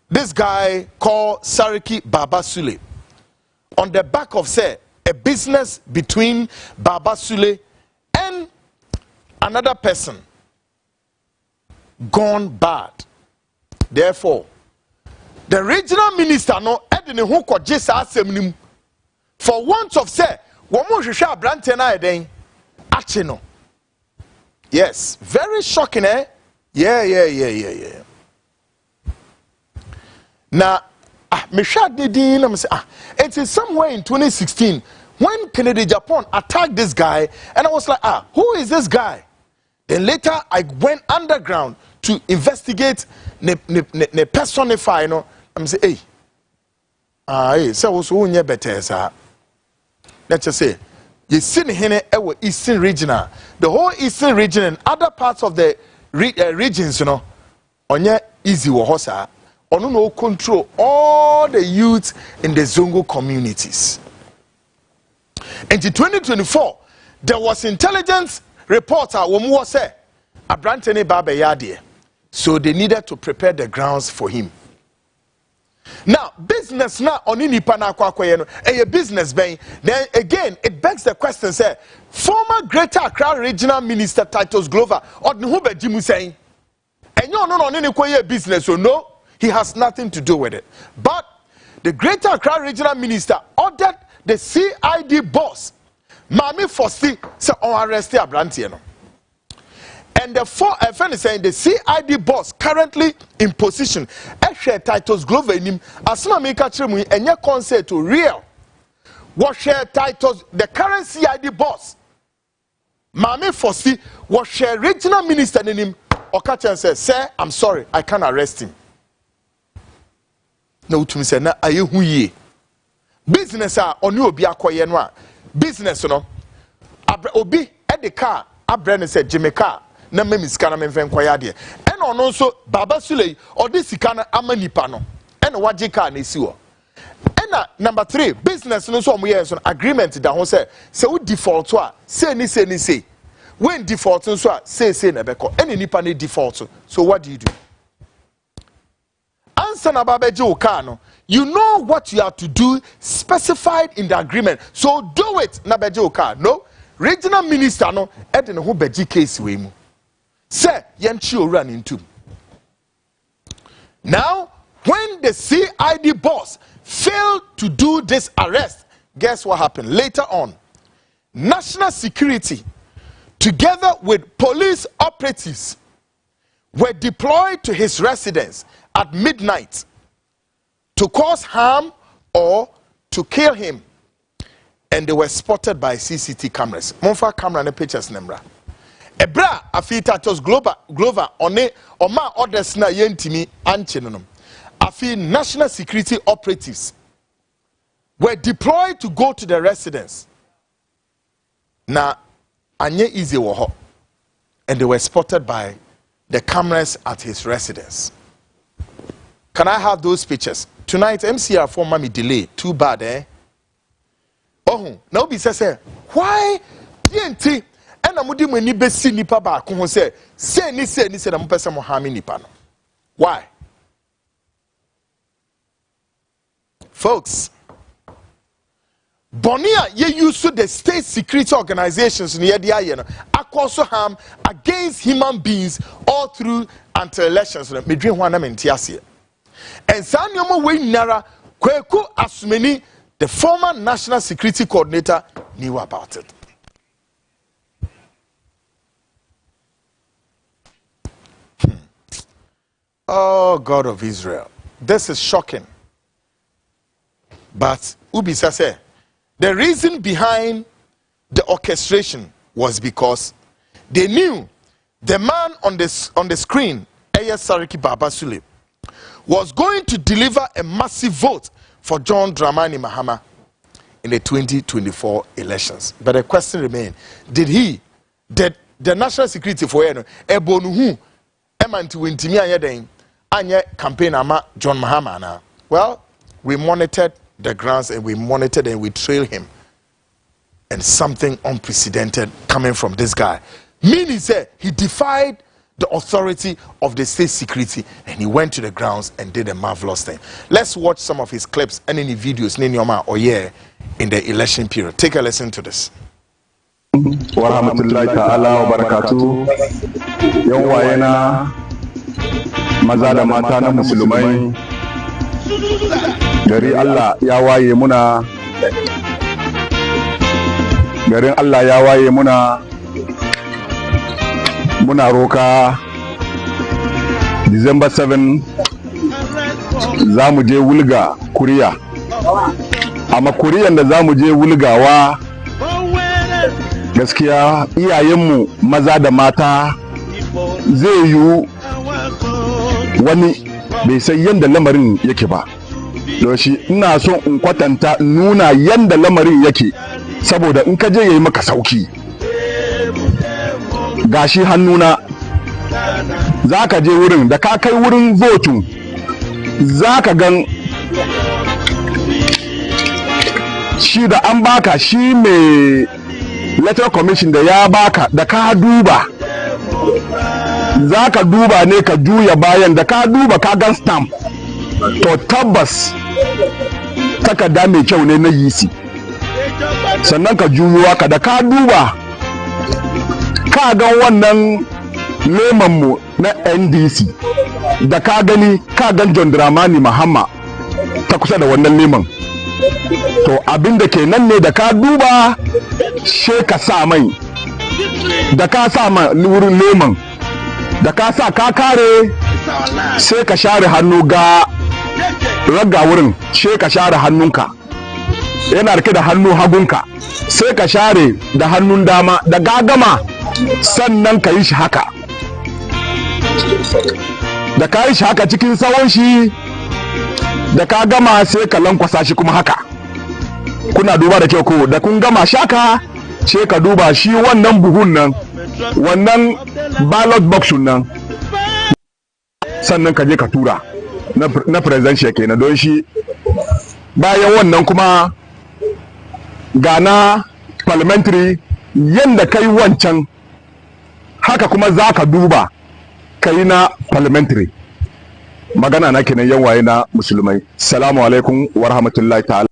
this guy called Sariki Baba Sule on the back of, say, a business between Baba Sule and another person gone bad. Therefore, the regional minister no edine ho koje sa asem nim for want of say wo mo hwehwe abrante na eden ache no. Yes, very shocking, eh? Yeah. Now, me shot the na say it is somewhere in 2016 when Kennedy Japan attacked this guy and I was like, who is this guy? Then later I went underground to investigate ne personify no. I'm say, so unye better sir. Let's just say, you see hene ewo eastern region. The whole eastern region and other parts of the regions, you know, onye easy wo hosa. Ono no control all the youth in the Zongo communities. In 2024, there was intelligence reporter womu say abrantene baba yadie. So they needed to prepare the grounds for him. Now, business now on nipa na akwakoye no a business ben. Then again, it begs the question, say, former Greater Accra Regional Minister Titus Glover or who be Jimu saying, and you no any business, so no, he has nothing to do with it. But the Greater Accra Regional Minister ordered the CID boss, Mami Fosti, say on arrest Abrantie no. And the friend is saying the CID boss currently in position. Share Titus Glover in him. As ma make a and your concert to real. What share Titus, the current CID boss, Mami Fosti, what share regional minister in him. Okacha says, sir, I'm sorry, I can't arrest him. No, to me say, na aye hu ye. Business are on you be akoye no. Business no. Obi at the car, Abraham said, Jimmy car. Na memi sikana memfen kwaya de e no no so baba sule o de sikana amanipa no e no waje car na esi wo e na number 3 business no so omoye so agreement da ho say we default to a say ni when default so a say na beko e nipa na default so what do you do answer na baba je o car no you know what you have to do specified in the agreement so do it na beje o car no regional minister no e de no ho beji case we mu. Say, Yanchi run into. Now, when the CID boss failed to do this arrest, guess what happened? Later on, national security, together with police operatives, were deployed to his residence at midnight to cause harm or to kill him. And they were spotted by CCTV cameras. Monfa camera and pictures nemra. Ebra afi Titus Glover one oma orders na yentimi anche no. Afi national security operatives were deployed to go to the residence. Na anye easy wo ho. And they were spotted by the cameras at his residence. Can I have those pictures? Tonight MCR for mommy delay. Too bad, eh? Oh, now be say why TNT and amudi mani besi nipa ba ko ho say ni na mo pese mo ha me nipa no. Why? Folks, Bonia ye use the state security organizations in the area no also harm against human beings all through until elections no me dwen ho na mente ase. And sanyomo we nara Kweku Asumeni, the former national security coordinator, knew about it. Oh, God of Israel. This is shocking. But Ubisa said, the reason behind the orchestration was because they knew the man on the screen, A.S. Sariki Baba Sule, was going to deliver a massive vote for John Dramani Mahama in the 2024 elections. But the question remains, did the national security for Ebonu Emanti Wintimi Anyeden Anya campaign ama John Mahama na? Well, we monitored the grounds and we monitored and we trailed him. And something unprecedented coming from this guy. Meaning said he defied the authority of the state security and he went to the grounds and did a marvelous thing. Let's watch some of his clips and any videos in the election period. Take a listen to this. Wa rahmatullahi ta'ala wa barakatuh. Yan wayena maza da mata na musulmai, gari Allah ya waye muna, garin Allah ya waye muna, muna roka December 7 za mu je wulga kuriya, amma kuriyan da za mu je wulgawa gaskiya iyayenmu maza da mata zai yi wani bai san yanda lamarin yake ba. Doshi ina so in kwatanta nuna yanda lamarin yake saboda in ka je yayi maka sauki. Gashi hannuna zaka je wurin da ka kai wurin voting zaka gan shi da an baka shi mai electoral commission da ya baka da ka duba zaka duba ne ka juya bayan da ka duba ka gan stamp to tabbas takarda mai kyau ne na yisi sannan ka juyo ka da ka duba ka gan wannan leman mu na NDC da ka gani ka gan John Dramani Mahama ta kusa da wannan leman to abinda kenan ne da ka duba she ka sa mai da ka sa ma wurin leman da ka sa ka kare sai ka share hannu ga raga wurin she ka share hannunka yana rike da hannu hagunka sai ka share da hannun dama da gagama sannan ka yi shi haka da ka yi shi haka cikin tsawon shi da ka gama sai ka lankwasa shi kuma haka kuna duba da kyau ko da kun gama shaka ce ka duba shi wannan buhun nan wannan ballot box nan sannan ka je ka tura na presidential kenan don shi bayan wannan kuma gana parliamentary yanda kai wancan haka kuma za ka duba kai na parliamentary magana na kenan yan waye na musulmai. Assalamu alaikum wa rahmatullahi ta'ala.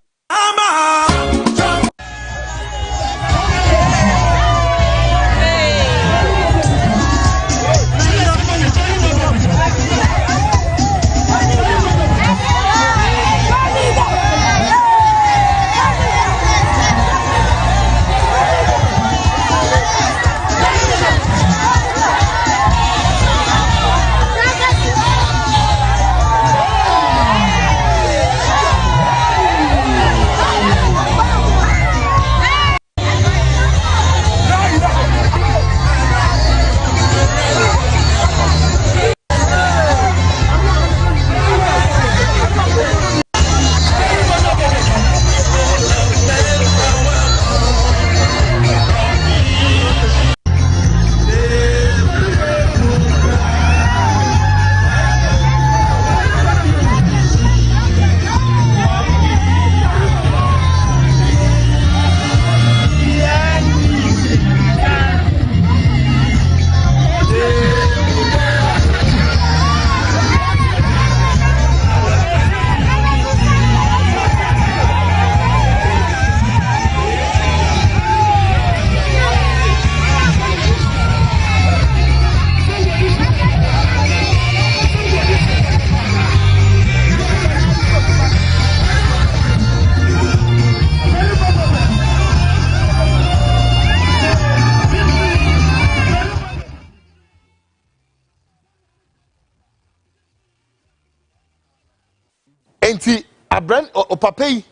Enti abran opapei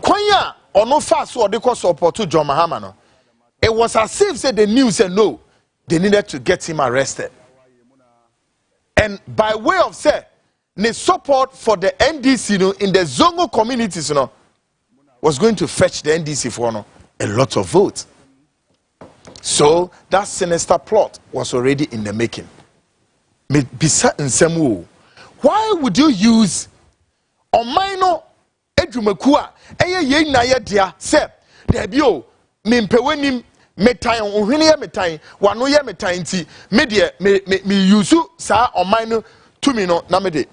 kwanya ono fa so de ko support John Mahama no. It was as if said the news said no, they needed to get him arrested. And by way of say the support for the NDC no, in the Zongo communities no, was going to fetch the NDC for no, a lot of votes. So that sinister plot was already in the making. Why would you use Omaino Edumekua eye na ye dia se da bio mempewanim metan ohwene ye metan wano ye metan nti me de me use sa Omaino tumi no na me de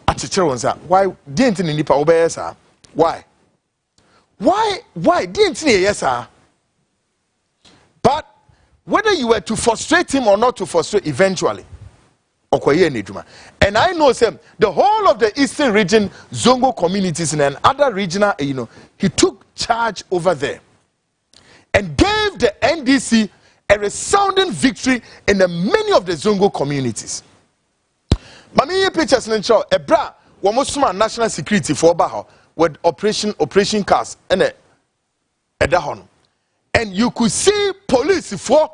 achechire wonsa why didn't ni nipa obeye sa why didn't ni yes sir? But whether you were to frustrate him or not to frustrate eventually and I know Sam, the whole of the eastern region, Zongo communities and other regional, he took charge over there and gave the NDC a resounding victory in many of the Zongo communities. Mami pictures in show a bra wamosuma national security for Baho with operation cars and a dahon. And you could see police for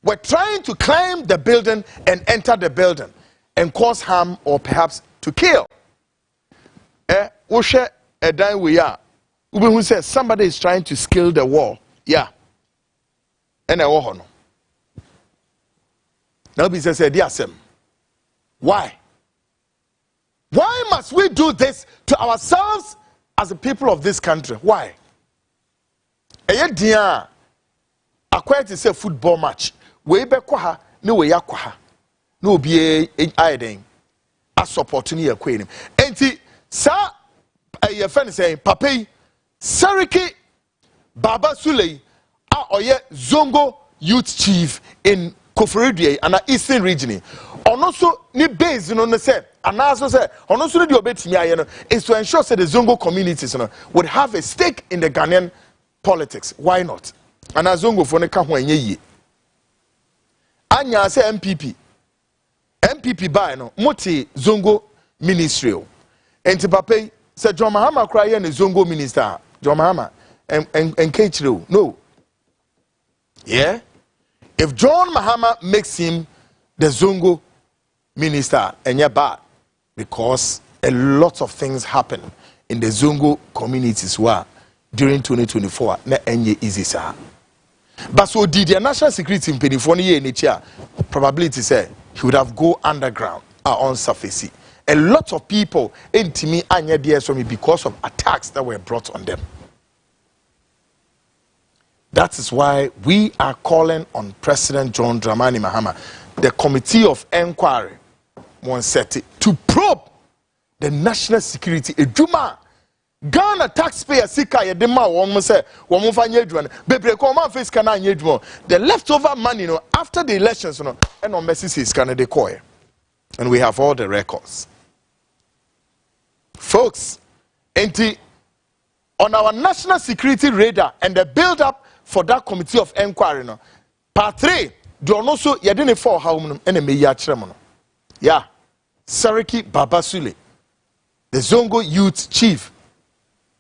were trying to climb the building and enter the building and cause harm or perhaps to kill. Who says somebody is trying to scale the wall. Yeah. And a wall. Now, he says, Why? Why must we do this to ourselves as the people of this country? Why? Dia acquired to say football match. We be kwaha, no we ya kwaha. No be aiden. A support ni akwa nim. Enti sa your friend saying Pape Sariki Baba Suley a oye Zongo youth chief in Koforidwe and Eastern region. Ono so ni base no ne say and also say ono so the obetimi aye no is to ensure that the Zongo communities would have a stake in the Ghanaian politics. Why not? And as Zongo for ne ka ho enye yi. Anya say MPP by no moti Zongo ministry. Enti Pape say John Mahama cry here ne Zongo minister. John Mahama and no. Yeah? If John Mahama makes him the Zongo minister, and yeah, bad, because a lot of things happen in the Zongo communities where during 2024, na enye easy sir. But so did the national security in Penifoni in nature, probability say he would have go underground or on surface. A lot of people into me anya dear so me because of attacks that were brought on them. That is why we are calling on President John Dramani Mahama, the Committee of Inquiry, to probe the national security. Ejuma Ghana taxpayer sika yedema won say won fa nyedwan bebre ko man face kana nyedwan. The leftover money after the elections and on Messi is kana de koy. And we have all the records. Folks, on our national security radar and the build up for that committee of inquiry part 3 do also yedine for how ene me ya kirem no. Yeah. Sariki Babasule, the Zongo youth chief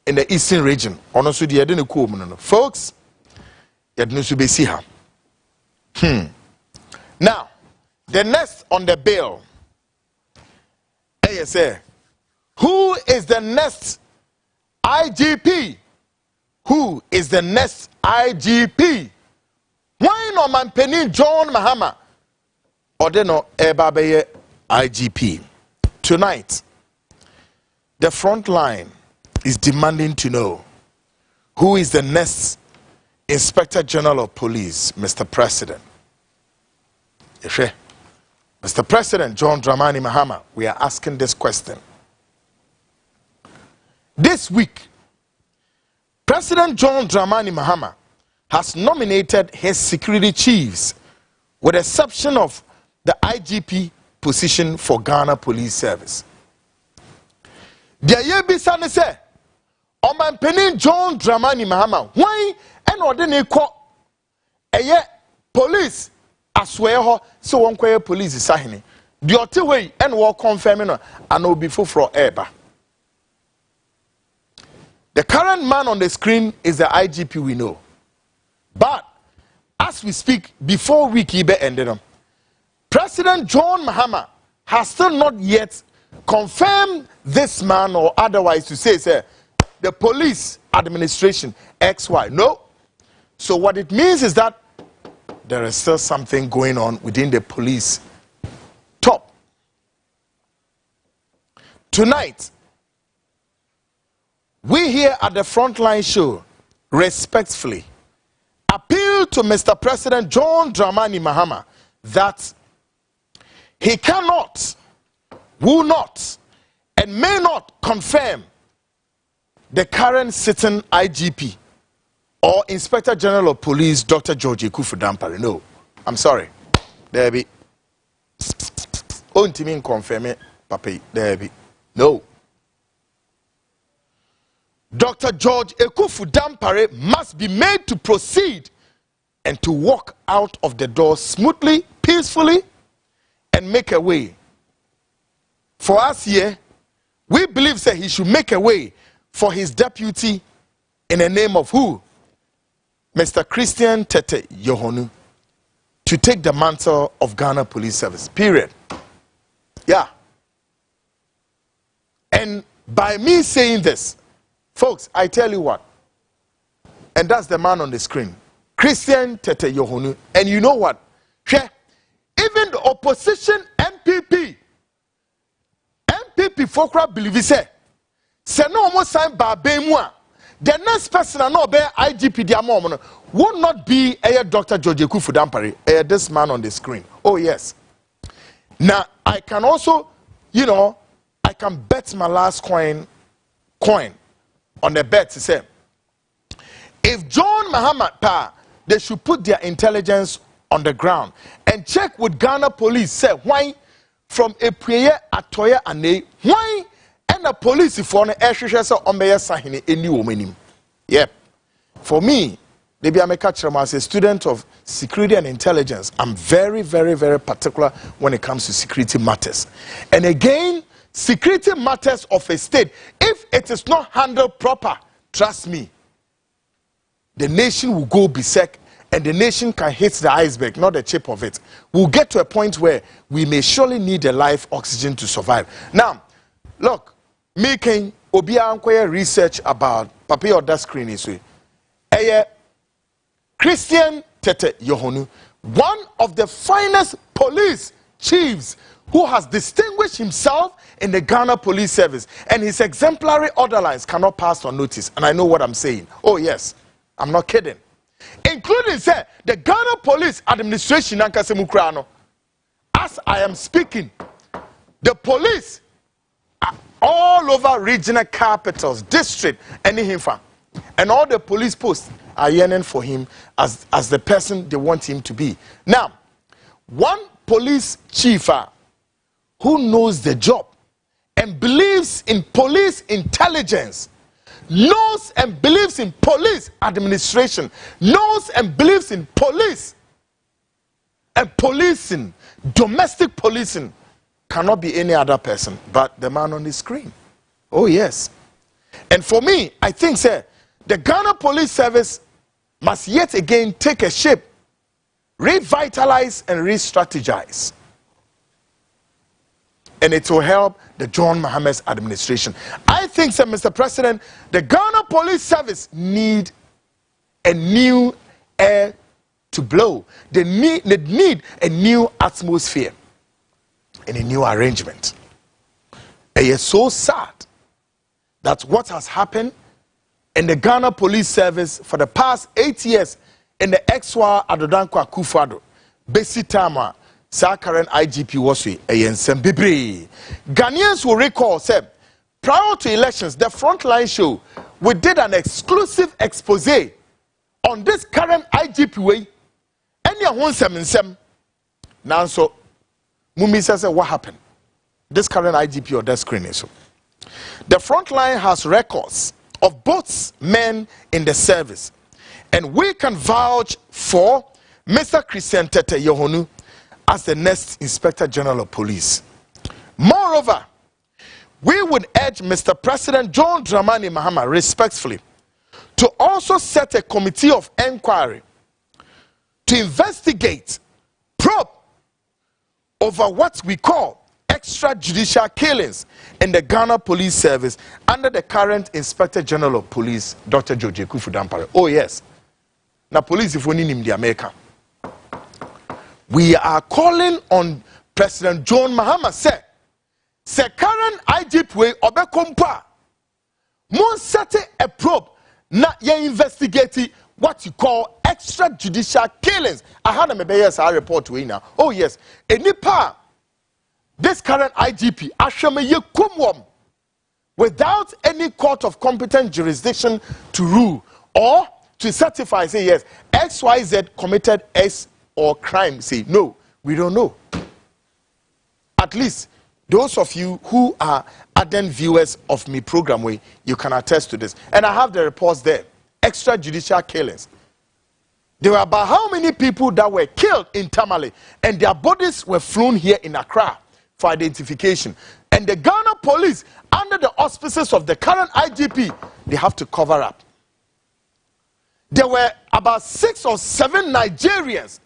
in the Eastern region. Ono so de yedine ko mu no. Folks, yedine so be see ha. Now, the next on the bill. Say, who is the next IGP? Who is the next IGP? Why no man penny John Mahama? Or they no Ebabeye IGP. Tonight, the Frontline is demanding to know who is the next Inspector General of Police, Mr. President. Mr. President John Dramani Mahama, we are asking this question. This week, President John Dramani Mahama has nominated his security chiefs, with the exception of the IGP position for Ghana Police Service. The Yebisane say, Oman Penin John Dramani Mahama, why and ordinary court police asweho so one kwaye police sahini. The other way and walk confirming and will be full for eba. The current man on the screen is the IGP we know. But as we speak, before we keep it ended, President John Mahama has still not yet confirmed this man or otherwise to say the police administration XY. No. So what it means is that there is still something going on within the police top. Tonight, we here at the Frontline show respectfully appeal to Mr. President John Dramani Mahama that he cannot, will not, and may not confirm the current sitting IGP or Inspector General of Police, Dr. George Ekufu Dampare. No, I'm sorry. There be. Ontimin confirm it, Papi. There be. No. Dr. George Ekufu Dampare must be made to proceed and to walk out of the door smoothly, peacefully, and make a way. For us here, we believe that he should make a way for his deputy in the name of who? Mr. Christian Tete Yohonu, to take the mantle of Ghana Police Service. Period. Yeah. And by me saying this, folks, I tell you what, and that's the man on the screen, Christian Tete Yohonu. And you know what? Even the opposition MPP IGP Fokra believe say no almost sign by Bemwa. The next person I know be IGP Diamom will not be a Dr. George Kufu Dampare, this man on the screen. Oh yes. Now I can also, I can bet my last coin on the bet to say if John Mahama they should put their intelligence on the ground and check with Ghana police say why from a prayer atoya ane why and the police for an airshare on the sahini any woman. Yep. For me, maybe I'm as a student of security and intelligence. I'm very, very, very particular when it comes to security matters. And again, security matters of a state, if it is not handled proper, trust me, the nation will go berserk and the nation can hit the iceberg, not the tip of it. We'll get to a point where we may surely need a life oxygen to survive. Now, look, making Obia research about Papi or that screen is Christian Tete Yohonu, one of the finest police chiefs who has distinguished himself in the Ghana Police Service, and his exemplary order lines cannot pass unnoticed. And I know what I'm saying. Oh yes, I'm not kidding. Including say the Ghana Police Administration Ankasemukrano. As I am speaking, the police all over regional capitals, district, and all the police posts are yearning for him as the person they want him to be. Now, one police chief who knows the job and believes in police intelligence, knows and believes in police administration, knows and believes in police and policing, domestic policing, cannot be any other person but the man on the screen. Oh yes. And for me, I think, sir, the Ghana Police Service must yet again take a shape, revitalize and re-strategize. And it will help the John Mahama's administration. I think, sir, Mr. President, the Ghana Police Service need a new air to blow. They need a new atmosphere and a new arrangement. It is so sad that what has happened in the Ghana Police Service for the past 8 years in the ex-war Adodankwa Akufo-Addo, basic time, sa current IGP was Bibre. Ghanaians will recall, said, prior to elections, the Frontline show, we did an exclusive expose on this current IGP way. Now, so Mumi says, what happened? This current IGP or that screen is so. The Frontline has records of both men in the service, and we can vouch for Mr. Christian Tete Yohonu as the next Inspector General of Police. Moreover, we would urge Mr. President John Dramani Mahama respectfully to also set a committee of inquiry to investigate, probe over what we call extrajudicial killings in the Ghana Police Service under the current Inspector General of Police, Dr. George Kufu Dampare. Oh yes. Now police if we need him the America. We are calling on President John Mahama say current IGP way obekompa mon set a probe na ye investigate what you call extrajudicial killings. I had a maybe report to now. Oh yes, any part this current IGP ashame kumwom without any court of competent jurisdiction to rule or to certify say yes XYZ committed X or crime. Say no, we don't know. At least those of you who are ardent viewers of me program way, you can attest to this. And I have the reports there. Extrajudicial killings. There were about how many people that were killed in Tamale and their bodies were flown here in Accra for identification. And the Ghana police, under the auspices of the current IGP, they have to cover up. There were about 6 or 7 Nigerians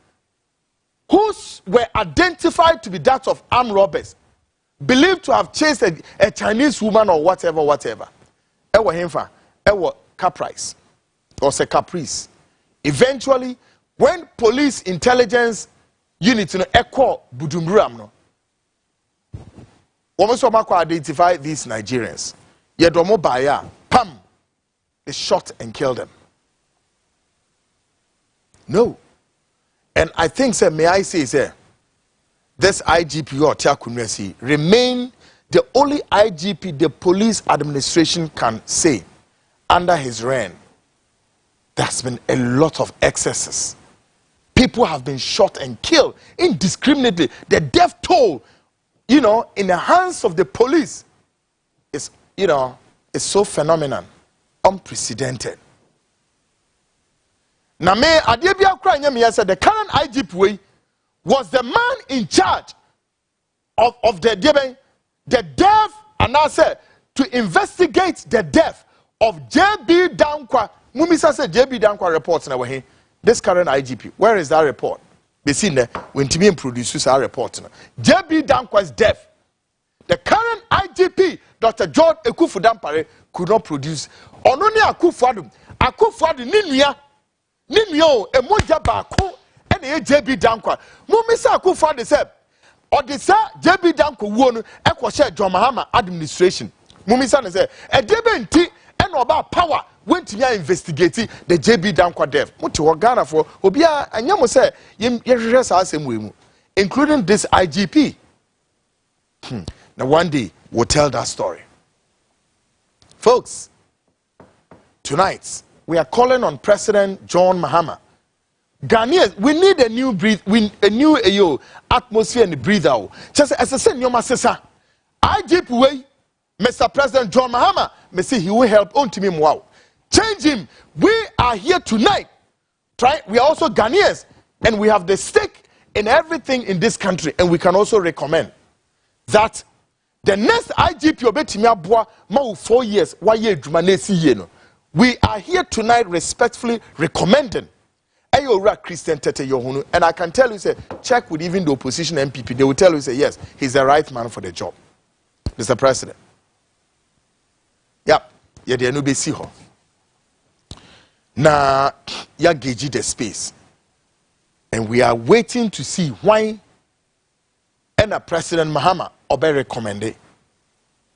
who were identified to be that of armed robbers, believed to have chased a Chinese woman or whatever. Ewa himfa, ewa caprice, or say caprice. Eventually, when police intelligence unit echo Budumburam no, Almost identify these Nigerians. Yedomo Baya, pam, they shot and killed them. No. And I think, sir, may I say, sir, this IGP or Tiakunwesi remain the only IGP the police administration can say under his reign. There's been a lot of excesses. People have been shot and killed indiscriminately. The death toll, in the hands of the police is, is so phenomenal, unprecedented. Now, me, said the current IGP was the man in charge of the death, and I said to investigate the death of JB Dankwa. Mumisa said JB Dankwa reports now. This current IGP, where is that report? They seen there when Timmy produces our report now. JB Dankwa's death. The current IGP, Dr. John Ekufu Dampare, could not produce. Ononi Akufuadu Ninuya Emoja Bako and JB Dankwa. Mumisa Akufuadu said, or the sir JB Dankwa won Ekwashe John Mahama administration. Mumisa said, a JB and about power. When to investigate the JB Dankwa death, muti Ghana for obia anyamo say including this IGP. Now one day we'll tell that story, folks. Tonight we are calling on President John Mahama. Ghanaians, we need a new atmosphere and breathe out. Just as I said, IGP way, Mr. President John Mahama, may say he will help on to me. Wow. Change him. We are here tonight. We are also Ghanaians, and we have the stake in everything in this country, and we can also recommend that the next IGP Obetimia Boa Mau 4 years, we are here tonight respectfully recommending Ayora Christian Tete Yohunu, and I can tell you, say, check with even the opposition MPP, they will tell you, say, yes, he's the right man for the job. Mr. President. Yep, yeah, they are no see her. Now, ya gauge the space, and we are waiting to see why and President Mahama obe recommended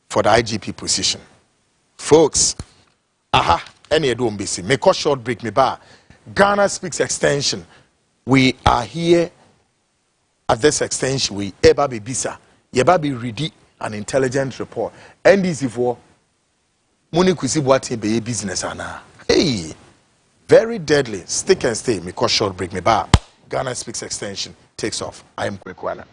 for the IGP position. Folks, any don't be seen. Make a short break, me bar. Ghana Speaks extension. We are here at this extension. We eba be bisa, yeba be ready an intelligent report. NDC for money kusi buati be business ana. Hey. Very deadly. Stick and stay. Me call short break. Me bar. Ghana Speaks extension takes off. I am Kwekwana.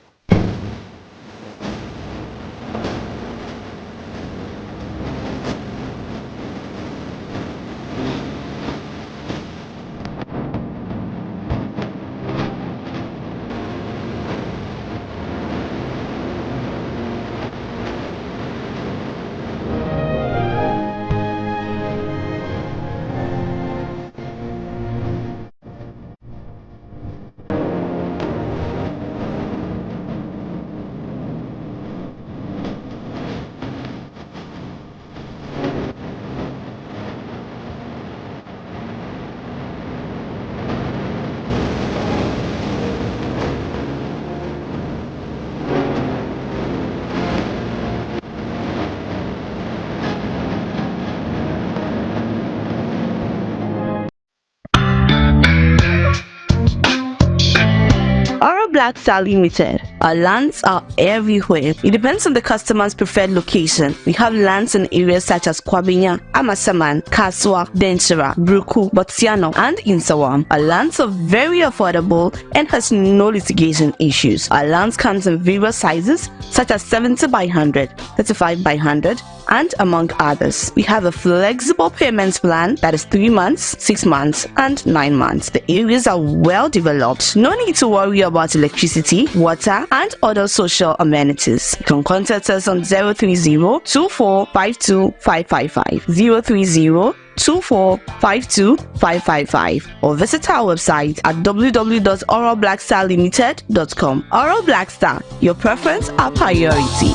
Black Star Limited. Our lands are everywhere. It depends on the customer's preferred location. We have lands in areas such as Kwabenya, Amasaman, Kaswa, Denchira, Bruku, Botsiano, and Insawam. Our lands are very affordable and has no litigation issues. Our lands comes in various sizes such as 70 by 100, 35 by 100, and among others. We have a flexible payments plan that is 3 months, 6 months, and 9 months. The areas are well developed. No need to worry about electricity, water, and other social amenities. You can contact us on 030-2452-555, 030-2452-555, or visit our website at www.oralblackstarlimited.com. Oral Black Star, your preference, our priority.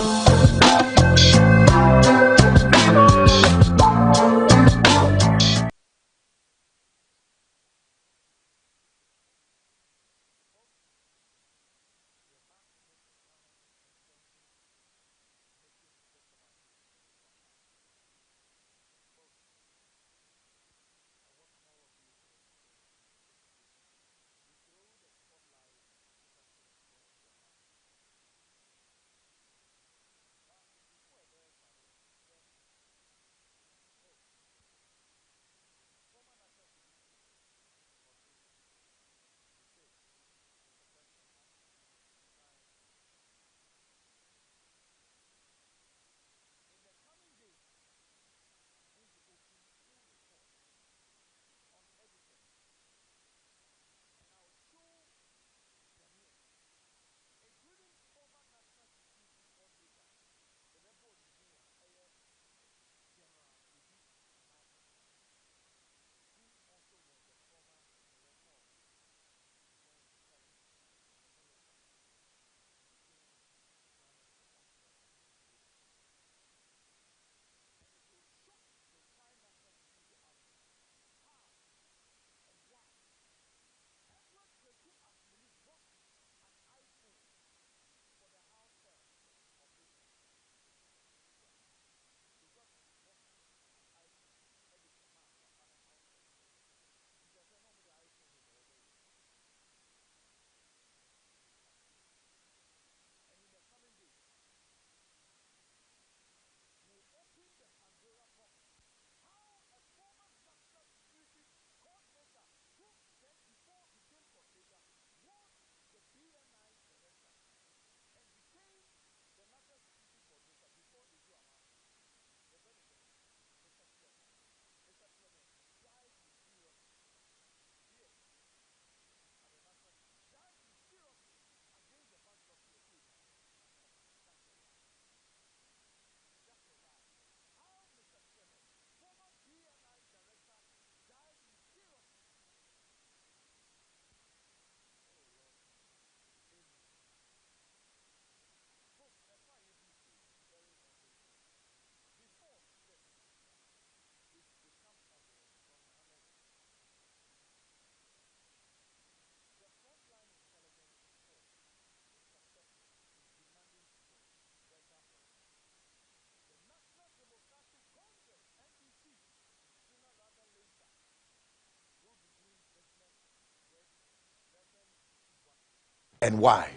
and why.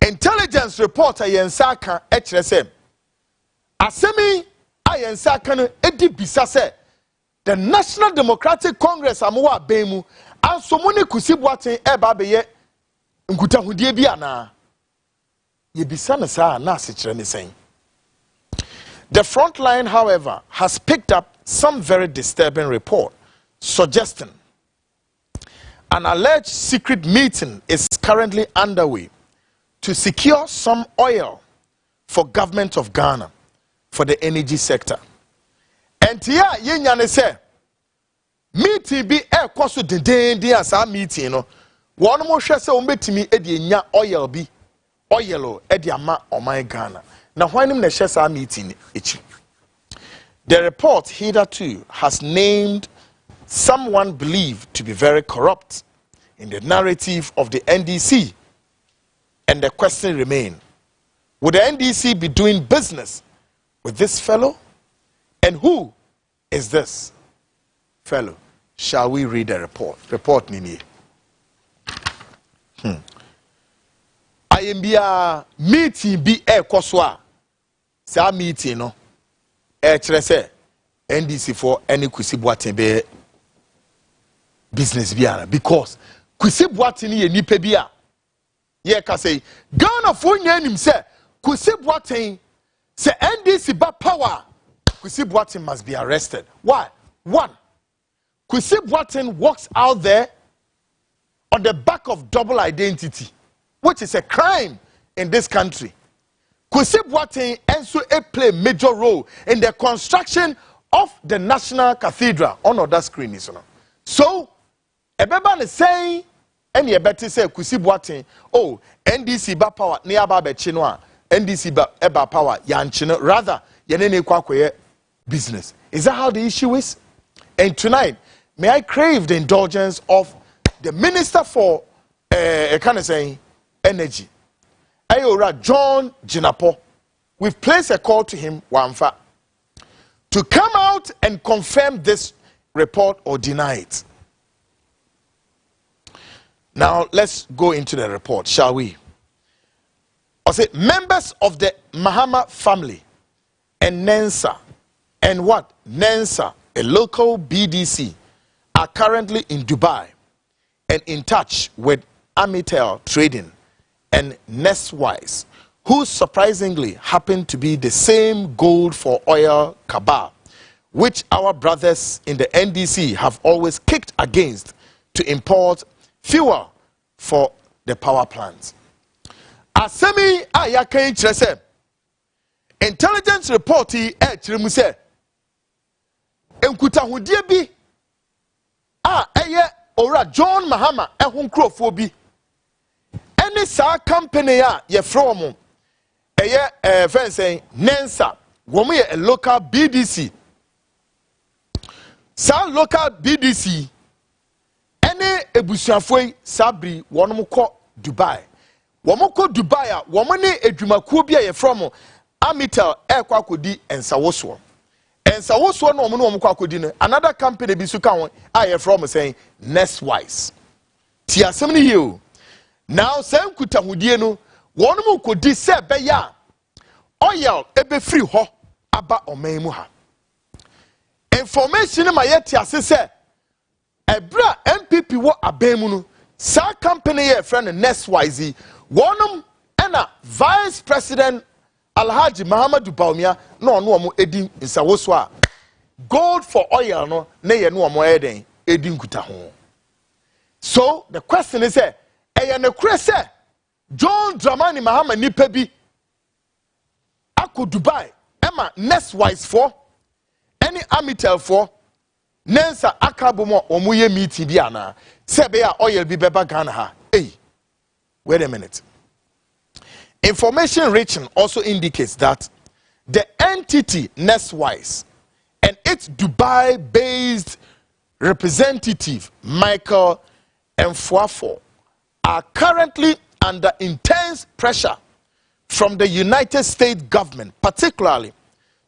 Intelligence reporter Yensaka HSM. Asemi Ayensaka no edi bisa se the National Democratic Congress amowa bemu ansomone kusibwate eba beye nkutahudie bi ana ye bisa na sa na asechire ne sen. The Frontline, however, has picked up some very disturbing report suggesting an alleged secret meeting is currently underway to secure some oil for government of Ghana for the energy sector. And here, yenyane say meeting be kwaso den as a meeting no. One mo hwe se ombetimi e de nya oil bi oil e de ama oman Ghana. Na hwanim na hwe sa meeting echi. The report hitherto has named someone believed to be very corrupt in the narrative of the NDC. And the question remains, would the NDC be doing business with this fellow? And who is this fellow? Shall we read the report? Report Nini. I am be meeting be a koswa. Sa meeting no. Say NDC for any kusibwate be business biara because kusibwate ni nipa bia ye ka say Ghana for nyanim say kusibwate say NDC ba power kusibwate must be arrested. Why? One, kusibwate walks out there on the back of double identity, which is a crime in this country. Kusibwate also play a major role in the construction of the National Cathedral on other screen. So, everybody saying, and you better say Kusibwate, oh, NDC ba power, near Baba Chinua, NDC ba power, Yanchino, rather, Yanene Kwakwe business. Is that how the issue is? And tonight, may I crave the indulgence of the Minister for, Energy, Ayora John Jinapo. We've placed a call to him, Wamfa, to come out and confirm this report or deny it. Now, let's go into the report, shall we? I say, members of the Mahama family and Nensa, and what? Nensa, a local BDC, are currently in Dubai and in touch with Amitel Trading and Nestwise, who surprisingly happen to be the same gold for oil cabal, which our brothers in the NDC have always kicked against to import fuel for the power plants. Asemi ayakan kyerɛ intelligence report kyerɛ say nkutahodie bi ɛyɛ ora John Mahama ɛho nkrofo bi any sa company ye from friend saying Nensa woman a local BDC sa local BDC any ebusuafo sabri wonom kɔ Dubai womo kɔ Dubai a womo ne adwumakuo bi ye from Amitel ekwa kodi ensawoso ensawoso no womo kɔ akodi no another company bi su kan ye from saying Nestwise ti asem ne here. Now, same kutahudie no, one mu kodi se beya oil ebe free ho aba oman mu ha. Information ma yeti ase se ebra MPP wo aban mu no, sa company ye friend Nestwise, one ena Vice President Alhaji Muhammadu Bawumia no omo edi nsawoso a gold for oil no na ye no omo eden edi nkuta ho. So the question is John Dramani Mahama nipa bi ako Dubai Emma Nestwise for any Amitel for Nensa akabomo omuye meeting bi ana sebe ya oil bi beba Ghana ha. Hey, wait a minute. Information reaching also indicates that the entity Nestwise and its Dubai-based representative Michael Mfuafo are currently under intense pressure from the United States government, particularly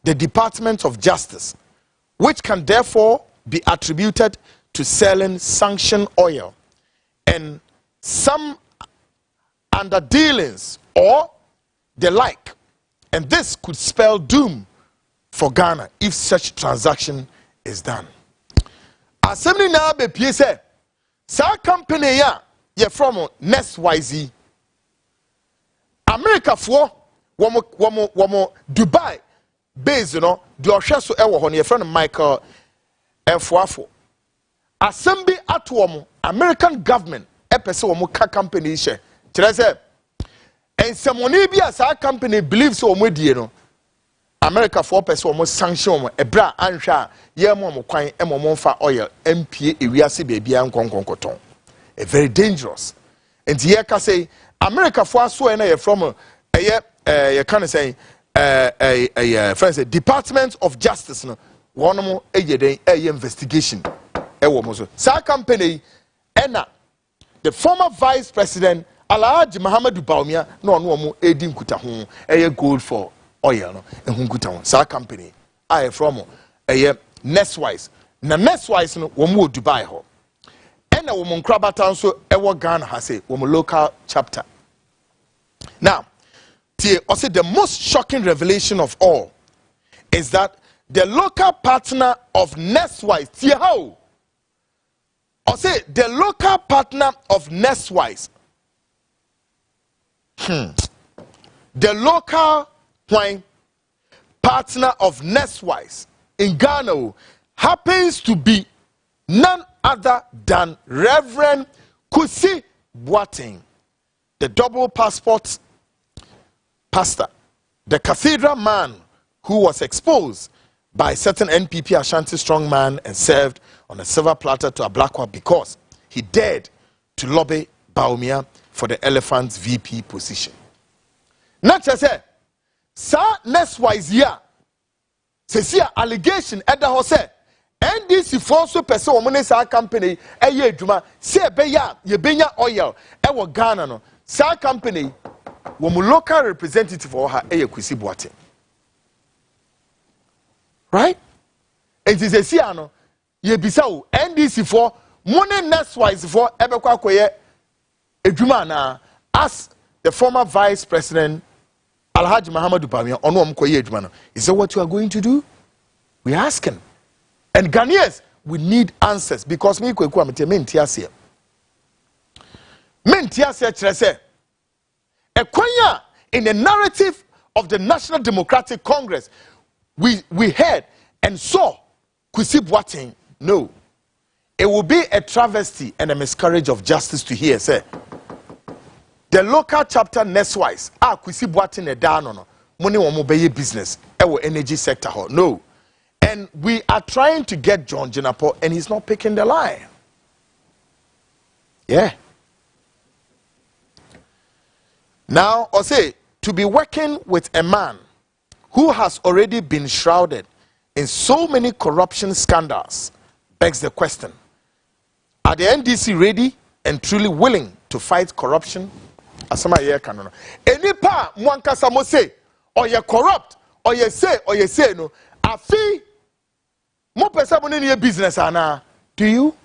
the Department of Justice, which can therefore be attributed to selling sanctioned oil and some under dealings or the like, and this could spell doom for Ghana if such transaction is done. Assembly now be PSA. Sa company ya ye from Next YZ. America for womo Dubai based, you know, the Oshaso ewo hon ye friend Michael F4. Assembly at womo American government epese womo ka company share. Say, and someone be as our company believes so much, you know. America for person almost sanction a bra ansha ye mo kwan e mo fa oil MPA ewiase baby an konkonkoton. A very dangerous. And here can say America for so na ye from you can say friends Department of Justice no one mo investigation e wo mo so. Sa company ena the former Vice President Alhaji Muhammadu Bawumia no mo edi nkuta ho gold for oil no ehunkuta ho sa company I from Nestwise na Nestwise no wo mo Dubai ho ena wo mo nkrabata nso ewo Ghana ha say wo mo local chapter. Now also the most shocking revelation of all is that the local partner of Nestwise how also the local partner of Nestwise the local partner of Nestwise in Ghana happens to be none other than Reverend Kusi Boateng, the double passport pastor, the cathedral man who was exposed by certain NPP Ashanti strongman and served on a silver platter to Ablakwa because he dared to lobby Bawumia for the Elephant's VP position. Not just say, sir, Nestwise here. Say, allegation at the house. NDC force person woman sa company eye adwuma say beya ye benya oil e wo Ghana no sa company wo mu local representative or ha eye Kusi Boateng. Right? And it is here no ye bisa o NDC for money Nestwise for ebekwa koye adwuma na as the former Vice President Alhaji Muhammadu Bawumia ono mkoye adwuma no. Is that what you are going to do? We ask him. And Ghanaians, we need answers because me kweku amete mentiasia. Mentiasia chrese. Ekwanya in the narrative of the National Democratic Congress, we heard and saw Kusi Boateng. No. It will be a travesty and a miscarriage of justice to hear say the local chapter Nestwise Kusi Boateng e down no money womo beye business ewo energy sector ho. No. And we are trying to get John Jinapo and he's not picking the line. Yeah. Now, I say to be working with a man who has already been shrouded in so many corruption scandals begs the question: are the NDC ready and truly willing to fight corruption? Asama ye kanono. Any pa mwankasa mo say or you corrupt or you say no. Afi mo pesa mo ni business ana. Do you?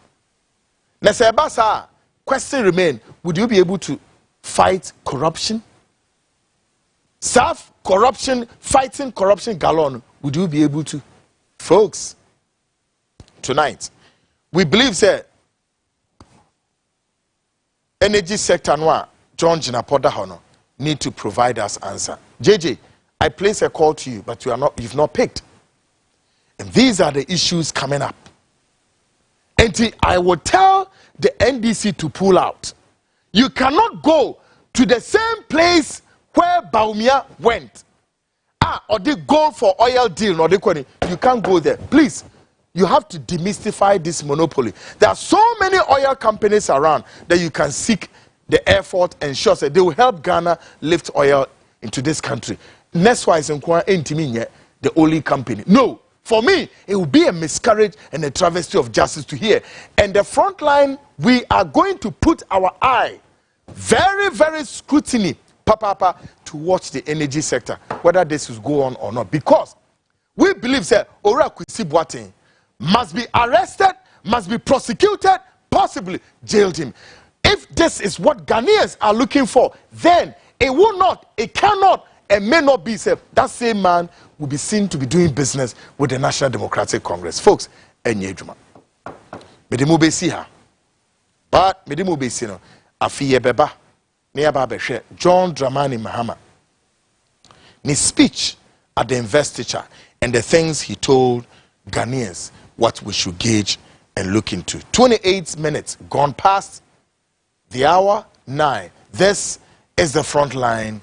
Na say basa question remain, would you be able to fight corruption? Serve corruption, fighting corruption gallon, would you be able to? Folks, tonight we believe that energy sector noa John Jinapoda Hono need to provide us answer. JJ, I place a call to you, but you've not picked. And these are the issues coming up. And I will tell the NDC to pull out. You cannot go to the same place where Bawumia went. Or they go for oil deal, or you can't go there. Please, you have to demystify this monopoly. There are so many oil companies around that you can seek the effort and show that they will help Ghana lift oil into this country. Nestwise ain't the only company. No. For me, it will be a miscarriage and a travesty of justice to hear. And the Frontline, we are going to put our eye, very, very scrutiny, to watch the energy sector, whether this will go on or not. Because we believe that Ora Kusi Boateng must be arrested, must be prosecuted, possibly jailed him. If this is what Ghanaians are looking for, then it will not, it cannot, and may not be safe. That same man will be seen to be doing business with the National Democratic Congress. Folks, enye juma. Medimu be si ha. But medimu be si no. Afiye beba. Near Babeshe, John Dramani Mahama. His speech at the investiture and the things he told Ghanaians what we should gauge and look into. 28 minutes gone past the hour 9. This is the Frontline.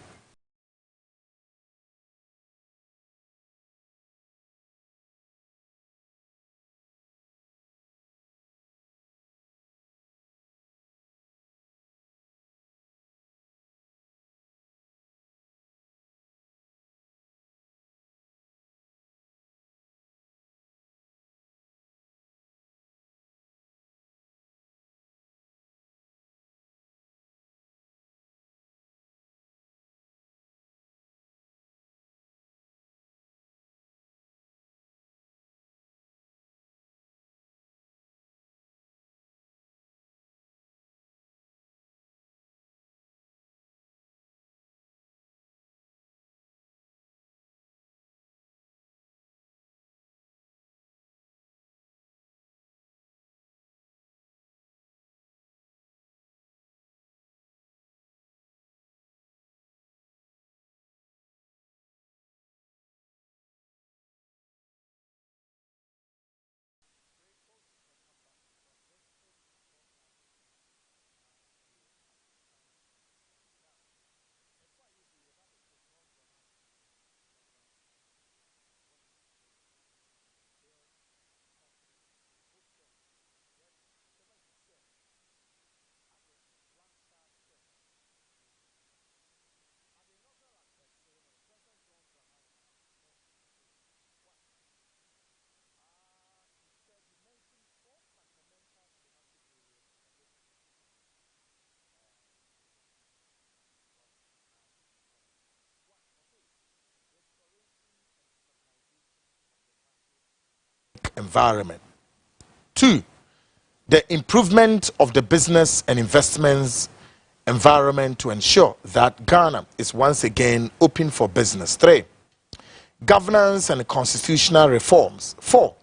Environment. 2, the improvement of the business and investments environment to ensure that Ghana is once again open for business. 3, governance and constitutional reforms. 4,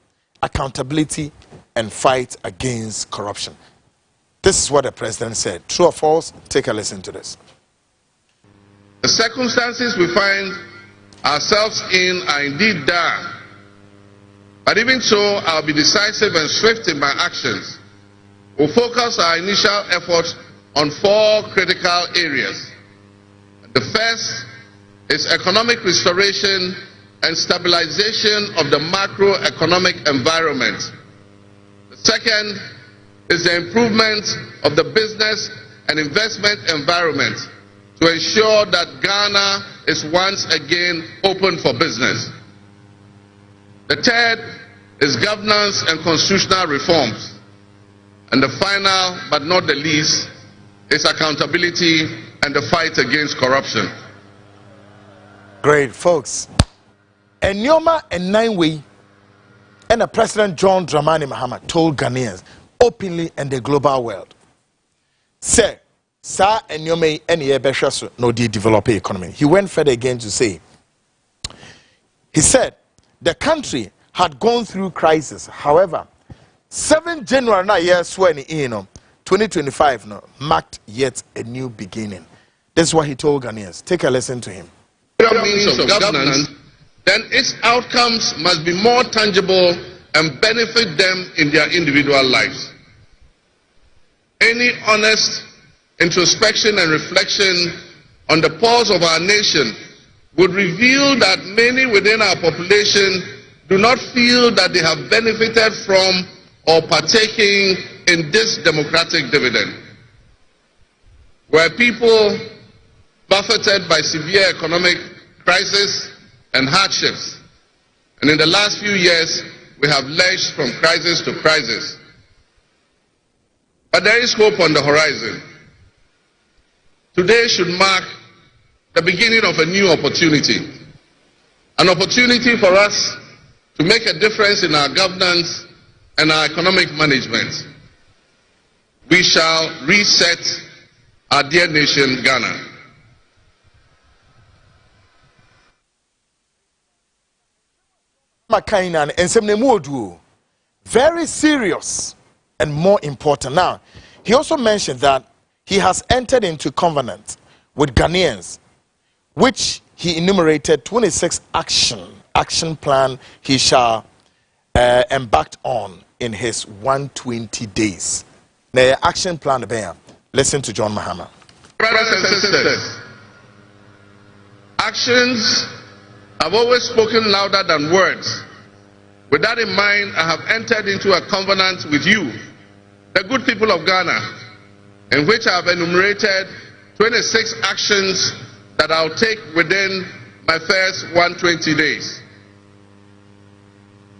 accountability and fight against corruption. This is what the president said. True or false? Take a listen to this. The circumstances we find ourselves in are indeed dire. But even so, I'll be decisive and swift in my actions. We'll focus our initial efforts on 4 critical areas. The first is economic restoration and stabilization of the macroeconomic environment. The second is the improvement of the business and investment environment to ensure that Ghana is once again open for business. The third is governance and constitutional reforms. And the final, but not the least, is accountability and the fight against corruption. Great, folks. And Nyoma and 9-way, and President John Dramani Mahama told Ghanaians openly in the global world, say, Sa and Nyoma and Yebeshasu no de develop economy. He went further again to say, he said, the country had gone through crisis. However, 7 January na year swear in 2025 no marked yet a new beginning. That's what he told Ghanaians. Take a listen to him. Means of governance, then its outcomes must be more tangible and benefit them in their individual lives. Any honest introspection and reflection on the pulse of our nation would reveal that many within our population do not feel that they have benefited from or partaking in this democratic dividend. Where people buffeted by severe economic crisis and hardships, and in the last few years we have lurched from crisis to crisis. But there is hope on the horizon. Today should mark the beginning of a new opportunity. An opportunity for us to make a difference in our governance and our economic management. we shall reset our dear nation, Ghana. Very serious and more important. Now, he also mentioned that he has entered into covenant with Ghanaians, which he enumerated 26 action plan he shall embark on in his 120 days. Now, action plan, listen to John Mahama. Brothers and sisters, actions have always spoken louder than words. With that in mind, I have entered into a covenant with you, the good people of Ghana, in which I have enumerated 26 actions that I'll take within my first 120 days.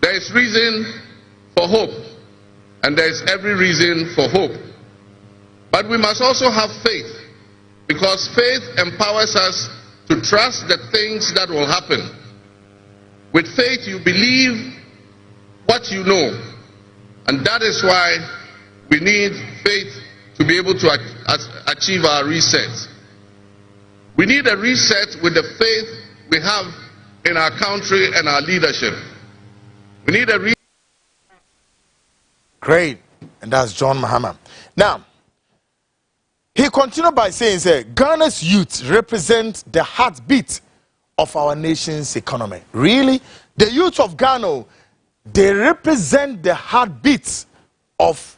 There is reason for hope, and there is every reason for hope. But we must also have faith, because faith empowers us to trust the things that will happen. With faith, you believe what you know, and that is why we need faith to be able to achieve our reset. We need a reset with the faith we have in our country and our leadership. We need a reset. Great, and that's John Mahama. Now, he continued by saying, Ghana's youth represent the heartbeat of our nation's economy. Really? The youth of Ghana, they represent the heartbeat of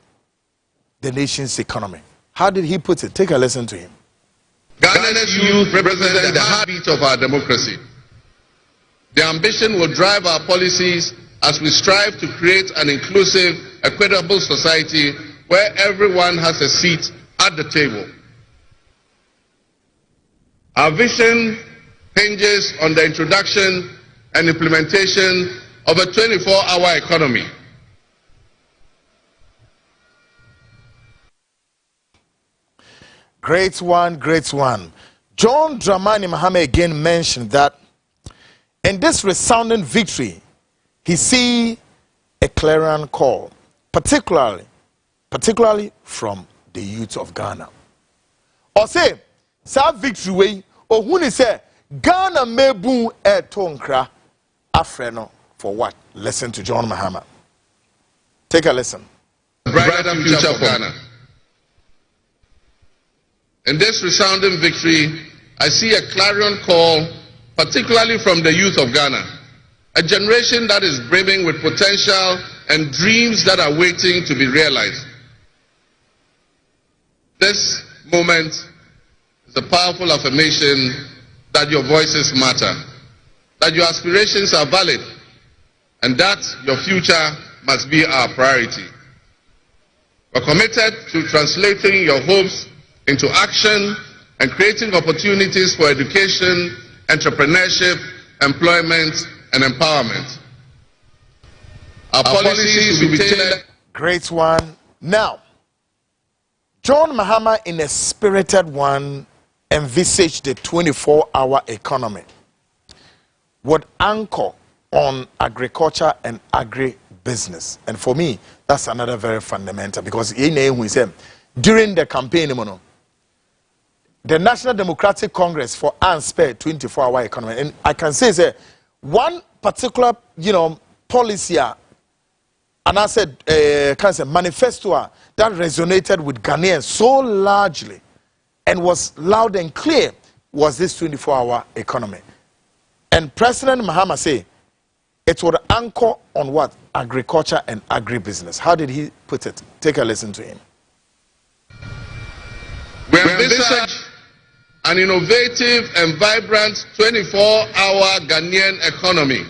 the nation's economy. How did he put it? Take a listen to him. Ghana's youth represent the heartbeat of our democracy. Their ambition will drive our policies as we strive to create an inclusive, equitable society where everyone has a seat at the table. Our vision hinges on the introduction and implementation of a 24-hour economy. Great one, great one. John Dramani Mahama again mentioned that in this resounding victory, he see a clarion call, particularly from the youth of Ghana. Or say, sa victory way, or who say, Ghana mebu tonkra afreno for what? Listen to John Mahama. Take a listen. Brighter future for Ghana. In this resounding victory, I see a clarion call, particularly from the youth of Ghana, a generation that is brimming with potential and dreams that are waiting to be realized. This moment is a powerful affirmation that your voices matter, that your aspirations are valid, and that your future must be our priority. We're committed to translating your hopes into action and creating opportunities for education, entrepreneurship, employment, and empowerment. Our policies will be tailored. Great one. Now, John Mahama, in a spirited one, envisaged the 24-hour economy would anchor on agriculture and agribusiness. And for me, that's another very fundamental, because during the campaign, the National Democratic Congress for unspare 24-hour economy, and I can say one particular policy, and I said manifesto that resonated with Ghanaians so largely and was loud and clear was this 24-hour economy. And President Mahama say it would anchor on what? Agriculture and agribusiness. How did he put it? Take a listen to him. We envisage an innovative and vibrant 24-hour Ghanaian economy,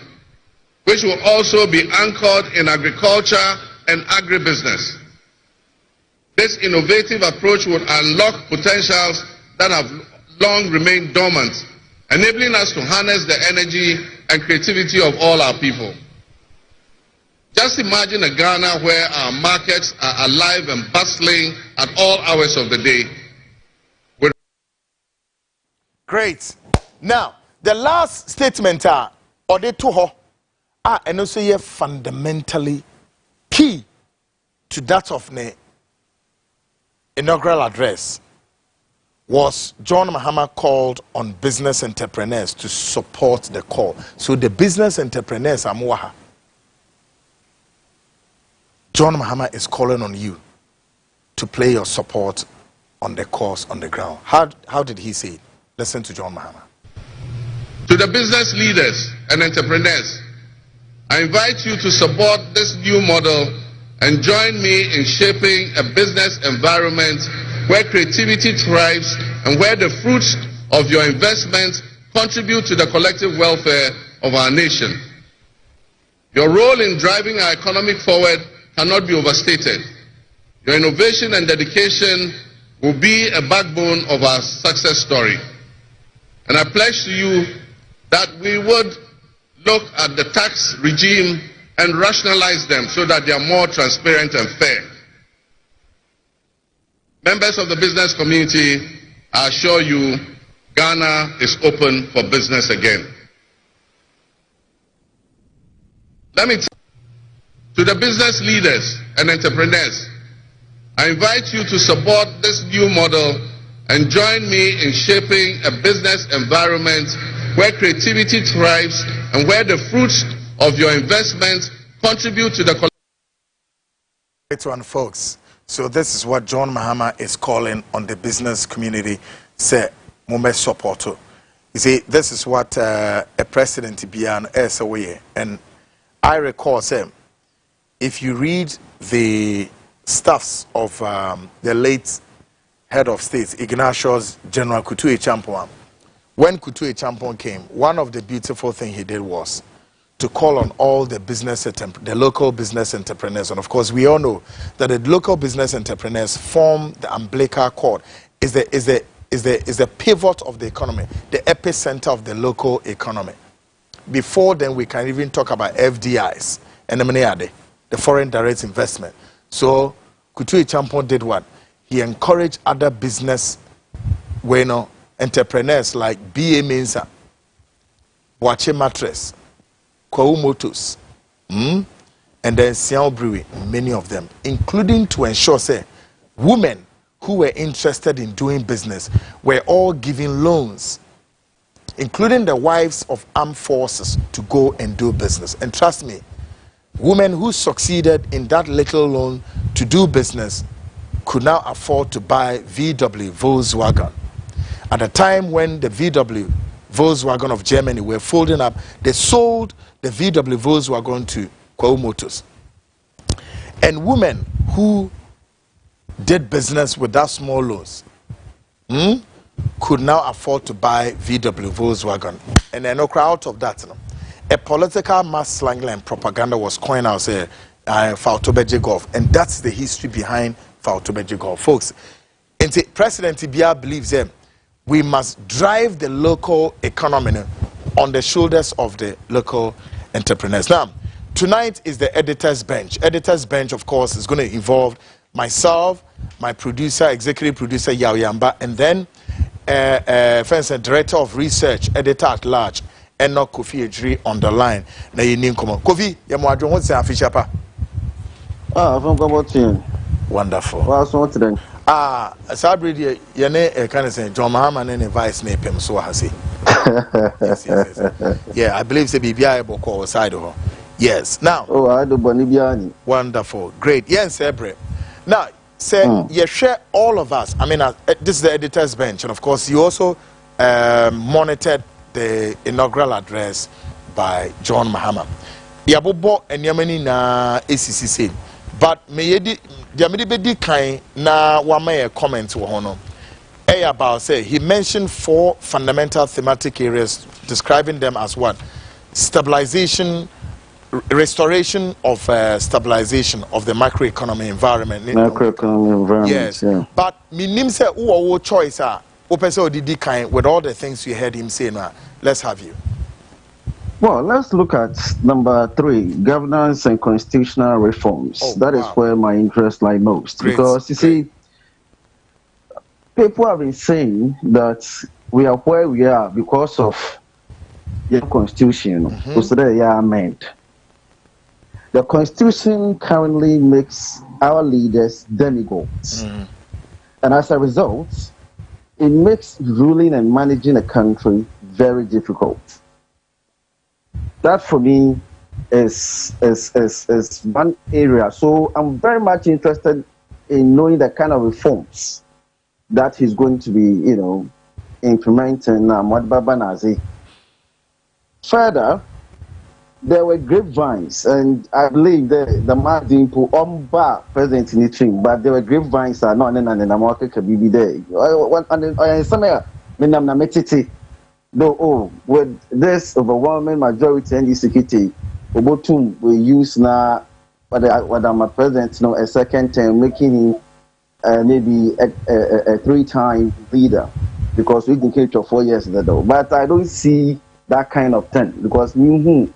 which will also be anchored in agriculture and agribusiness. This innovative approach would unlock potentials that have long remained dormant, enabling us to harness the energy and creativity of all our people. Just imagine a Ghana where our markets are alive and bustling at all hours of the day. Great. Now, the last statement or the two and also fundamentally key to that of inaugural address was John Mahama called on business entrepreneurs to support the call. So the business entrepreneurs are Muaha. John Mahama is calling on you to play your support on the cause on the ground. How did he say it? Listen to John Mahama. To the business leaders and entrepreneurs, I invite you to support this new model and join me in shaping a business environment where creativity thrives and where the fruits of your investment contribute to the collective welfare of our nation. Your role in driving our economy forward cannot be overstated. Your innovation and dedication will be a backbone of our success story. And I pledge to you that we would look at the tax regime and rationalize them so that they are more transparent and fair. Members of the business community, I assure you, Ghana is open for business again. Let me to the business leaders and entrepreneurs, I invite you to support this new model and join me in shaping a business environment where creativity thrives and where the fruits of your investment contribute to the Great one, folks. So this is what John Mahama is calling on the business community. Say, Mumbe support. You see, this is what a president Bian is away. And I recall, say, if you read the stuffs of the late head of state, Ignatius General Kutu Echampong, when Kutu Echampong came, one of the beautiful things he did was to call on all the the local business entrepreneurs. And of course, we all know that the local business entrepreneurs form the umbilical cord, is the pivot of the economy, the epicenter of the local economy. Before then, we can even talk about FDIs and the foreign direct investment. So Kutu Echampong did what? He encouraged other business entrepreneurs like B.A. Mensah, Boache Mattress, Kwau Motors, and then Siao Brewery, many of them, including to ensure, say, women who were interested in doing business were all given loans, including the wives of armed forces, to go and do business. And trust me, women who succeeded in that little loan to do business could now afford to buy VW Volkswagen. At the time when the VW Volkswagen of Germany were folding up, they sold the VW Volkswagen to Kwau Motors. And women who did business with that small loans could now afford to buy VW Volkswagen. And then out of that, a political mass slang and propaganda was coined out, say, Fautobeje Golf. And that's the history behind Fautobeje Golf. Folks, President Ibia believes that we must drive the local economy on the shoulders of the local entrepreneurs. Now, tonight is the editor's bench. Editor's bench, of course, is going to involve myself, my producer, executive producer Yao Yamba, and then director of research, editor at large, Enoch Kofi Ejiri on the line. Na yini nkomo. Kofi, ya mwadron, what's the afisha pa? From Kabotin. Wonderful. What's what then? Sabri, yane kind of saying John Mahama and vice name him so has he. Yes. Yeah, I believe the BBI will call side of her. Yes. Now. Oh, I do Bonibiani. Wonderful. Great. Yes, Ebre. Now, say you share all of us. I mean, this is the editor's bench, and of course, you also monitored the inaugural address by John Mahama. Yabobo and Yamani na ACCC. But me Diamidi bedi kind na wame a comment wohono. About say he mentioned 4 fundamental thematic areas, describing them as what? Stabilization, restoration of stabilization of the macroeconomic environment. Macroeconomic environment. Yes. Yeah. But minim say who choice didi kind with all the things you heard him say now. Let's have you. Well, let's look at number 3, governance and constitutional reforms. That is where my interest lies most. Because you see, people have been saying that we are where we are because of the constitution. The constitution currently makes our leaders demigods. And as a result, it makes ruling and managing a country very difficult. That for me is one area. So I'm very much interested in knowing the kind of reforms that he's going to be, implementing Nazi. Further, there were grapevines, and I believe the man didn't put on bar President in the team, but there were grapevines that not in the market could be there. With this overwhelming majority in the security, Obotum will use now what I'm a president, a second term, making him maybe a three-time leader, because we can keep for 4 years though. But I don't see that kind of thing, because yeah.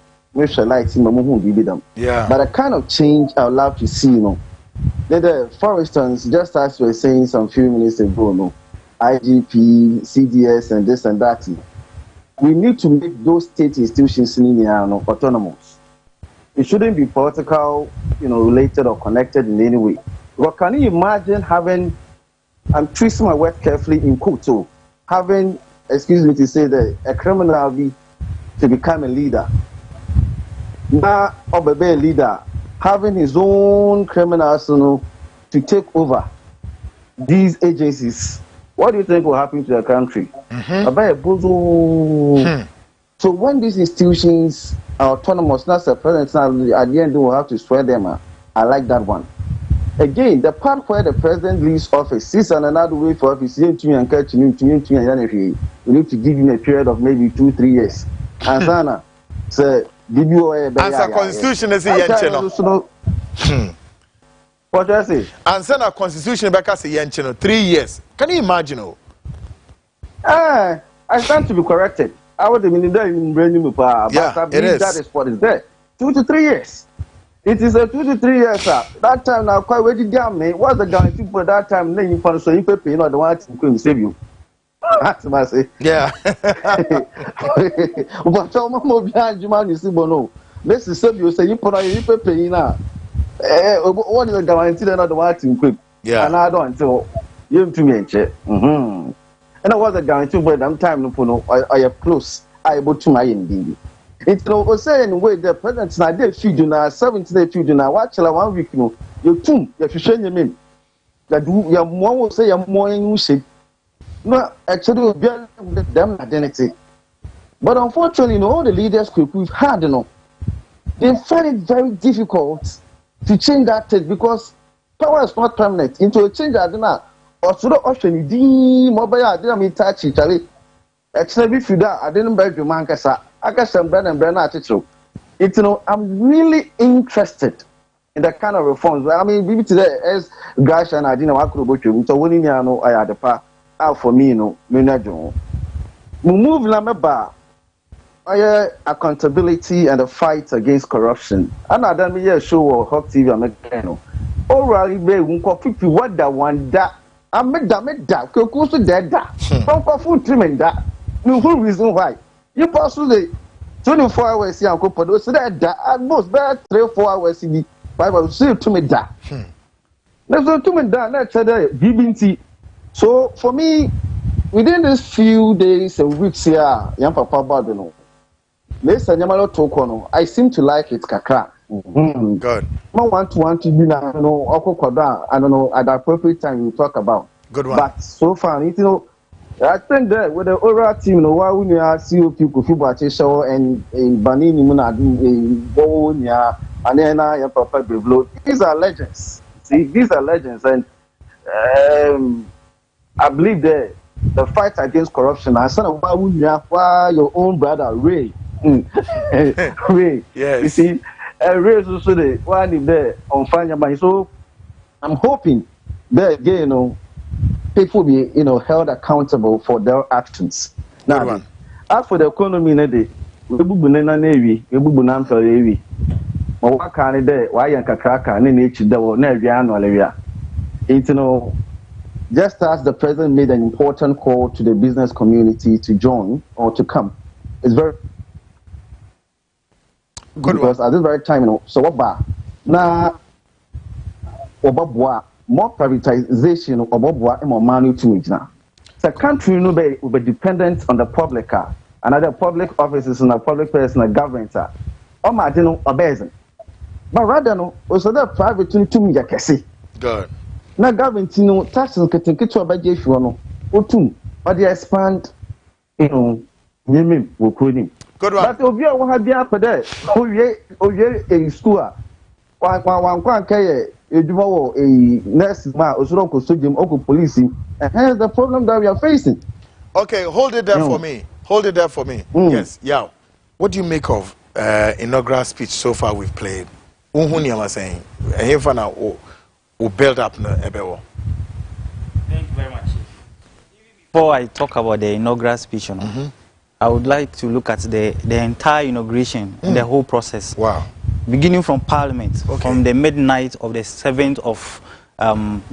But the kind of change I would love to see, for instance, just as we were saying some few minutes ago, IGP, CDS, and this and that, we need to make those state institutions autonomous. It shouldn't be political, related or connected in any way. But can you imagine having, I'm twisting my words carefully in Kuto, having, excuse me to say that, a criminal to become a leader? Now, a leader having his own criminals, to take over these agencies. What do you think will happen to the country? So when these institutions are autonomous, not the president, at the end they will have to swear them. I like that one. Again, the part where the president leaves office, this and another way for office, we need to give him a period of maybe 2-3 years. And Sana said, answer constitution is in what do I say? Answer a constitution back as a 3 years. Can you imagine? I stand to be corrected. I would mean that in brand new, but I believe that is what is there. 2 to 3 years. It is a 2 to 3 years, sir. That time now, quite ready damn me. What's the guarantee for that time? Then you find so you pay, the one to save you. That's what I say. Yeah. But more behind you, man, you see, Bono. Let's say you say you put on your pay now. What is the guarantee that not the one to quick? Yeah. And I don't until you to me and check. And I was a guarantee for them time no puno. I have close. I able to my indeed. It's no saying way the president na dey feed na 17 feed na watch la 1 week no. You too, you should your name. That you more say you more in shape. No, actually, we are them identity. But unfortunately, all the leaders we've had, they find it very difficult to change that thing, because power is not permanent. Into a change, I don't know. Or so the option, mobile, I didn't touch it. Actually, if you that, I didn't beg your man, I got some bread and bread attitude. I'm really interested in that kind of reforms. I mean, maybe today, as Gash and I didn't know, I could go to, so when I know I had the power. For me, me not do. Move Lameba. Accountability and the fight against corruption. And I done me show or Hot TV Americano. Orally, be uncoffee what that one that I made that. Cocoa dead that. Don't food trimming that. No reason why. You possibly 24 hours here, Uncle Podo, so that at most better 3 or 4 hours in the Bible. See to me that. Let's go to me that. Let's say that BBT. So for me, within these few days and weeks here, young Papa Badeno, I seem to like it, Kakra. Good. I want to be now, I don't know, at the appropriate time we talk about. Good one. But so far, I think that with the oral team, why we are COP Kufuba show and Banini Munadu, Bonia, and then I Papa Beblo. These are legends. See, these are legends, and I believe that the fight against corruption, I said, why your own brother Ray. Ray. Yes. You see, Ray is also the one in there on Fanya. So I'm hoping that again, people be held accountable for their actions. Now, as for the economy, we bunana navy, we bunampa navy. What kind of day? Why yanka cracker? And then each day will never annual. Just as the president made an important call to the business community to join or to come, it's very good because at this very time, so what ba na obabwa more privatization of Obobwa and more money to it now. The country will be dependent on the public car and other public offices and the public personal government. Oh, my dear, obeying. But rather, no, also the private to me, Yakasi. Good. Now, government, taxes can get to a budget, or two, but they expand, Good one. But if you have the upper there, a school, one can't a nurse, Osoro Sodium, Oko police, and here's the problem that we are facing. Okay, hold it there for me. Hold it there for me. Yes, yeah. What do you make of inaugural speech so far we've played? Was saying, will build up Ebewo. Thank you very much. Before I talk about the inaugural speech, I would like to look at the entire inauguration, the whole process. Wow. Beginning from Parliament, from the midnight of the 7th of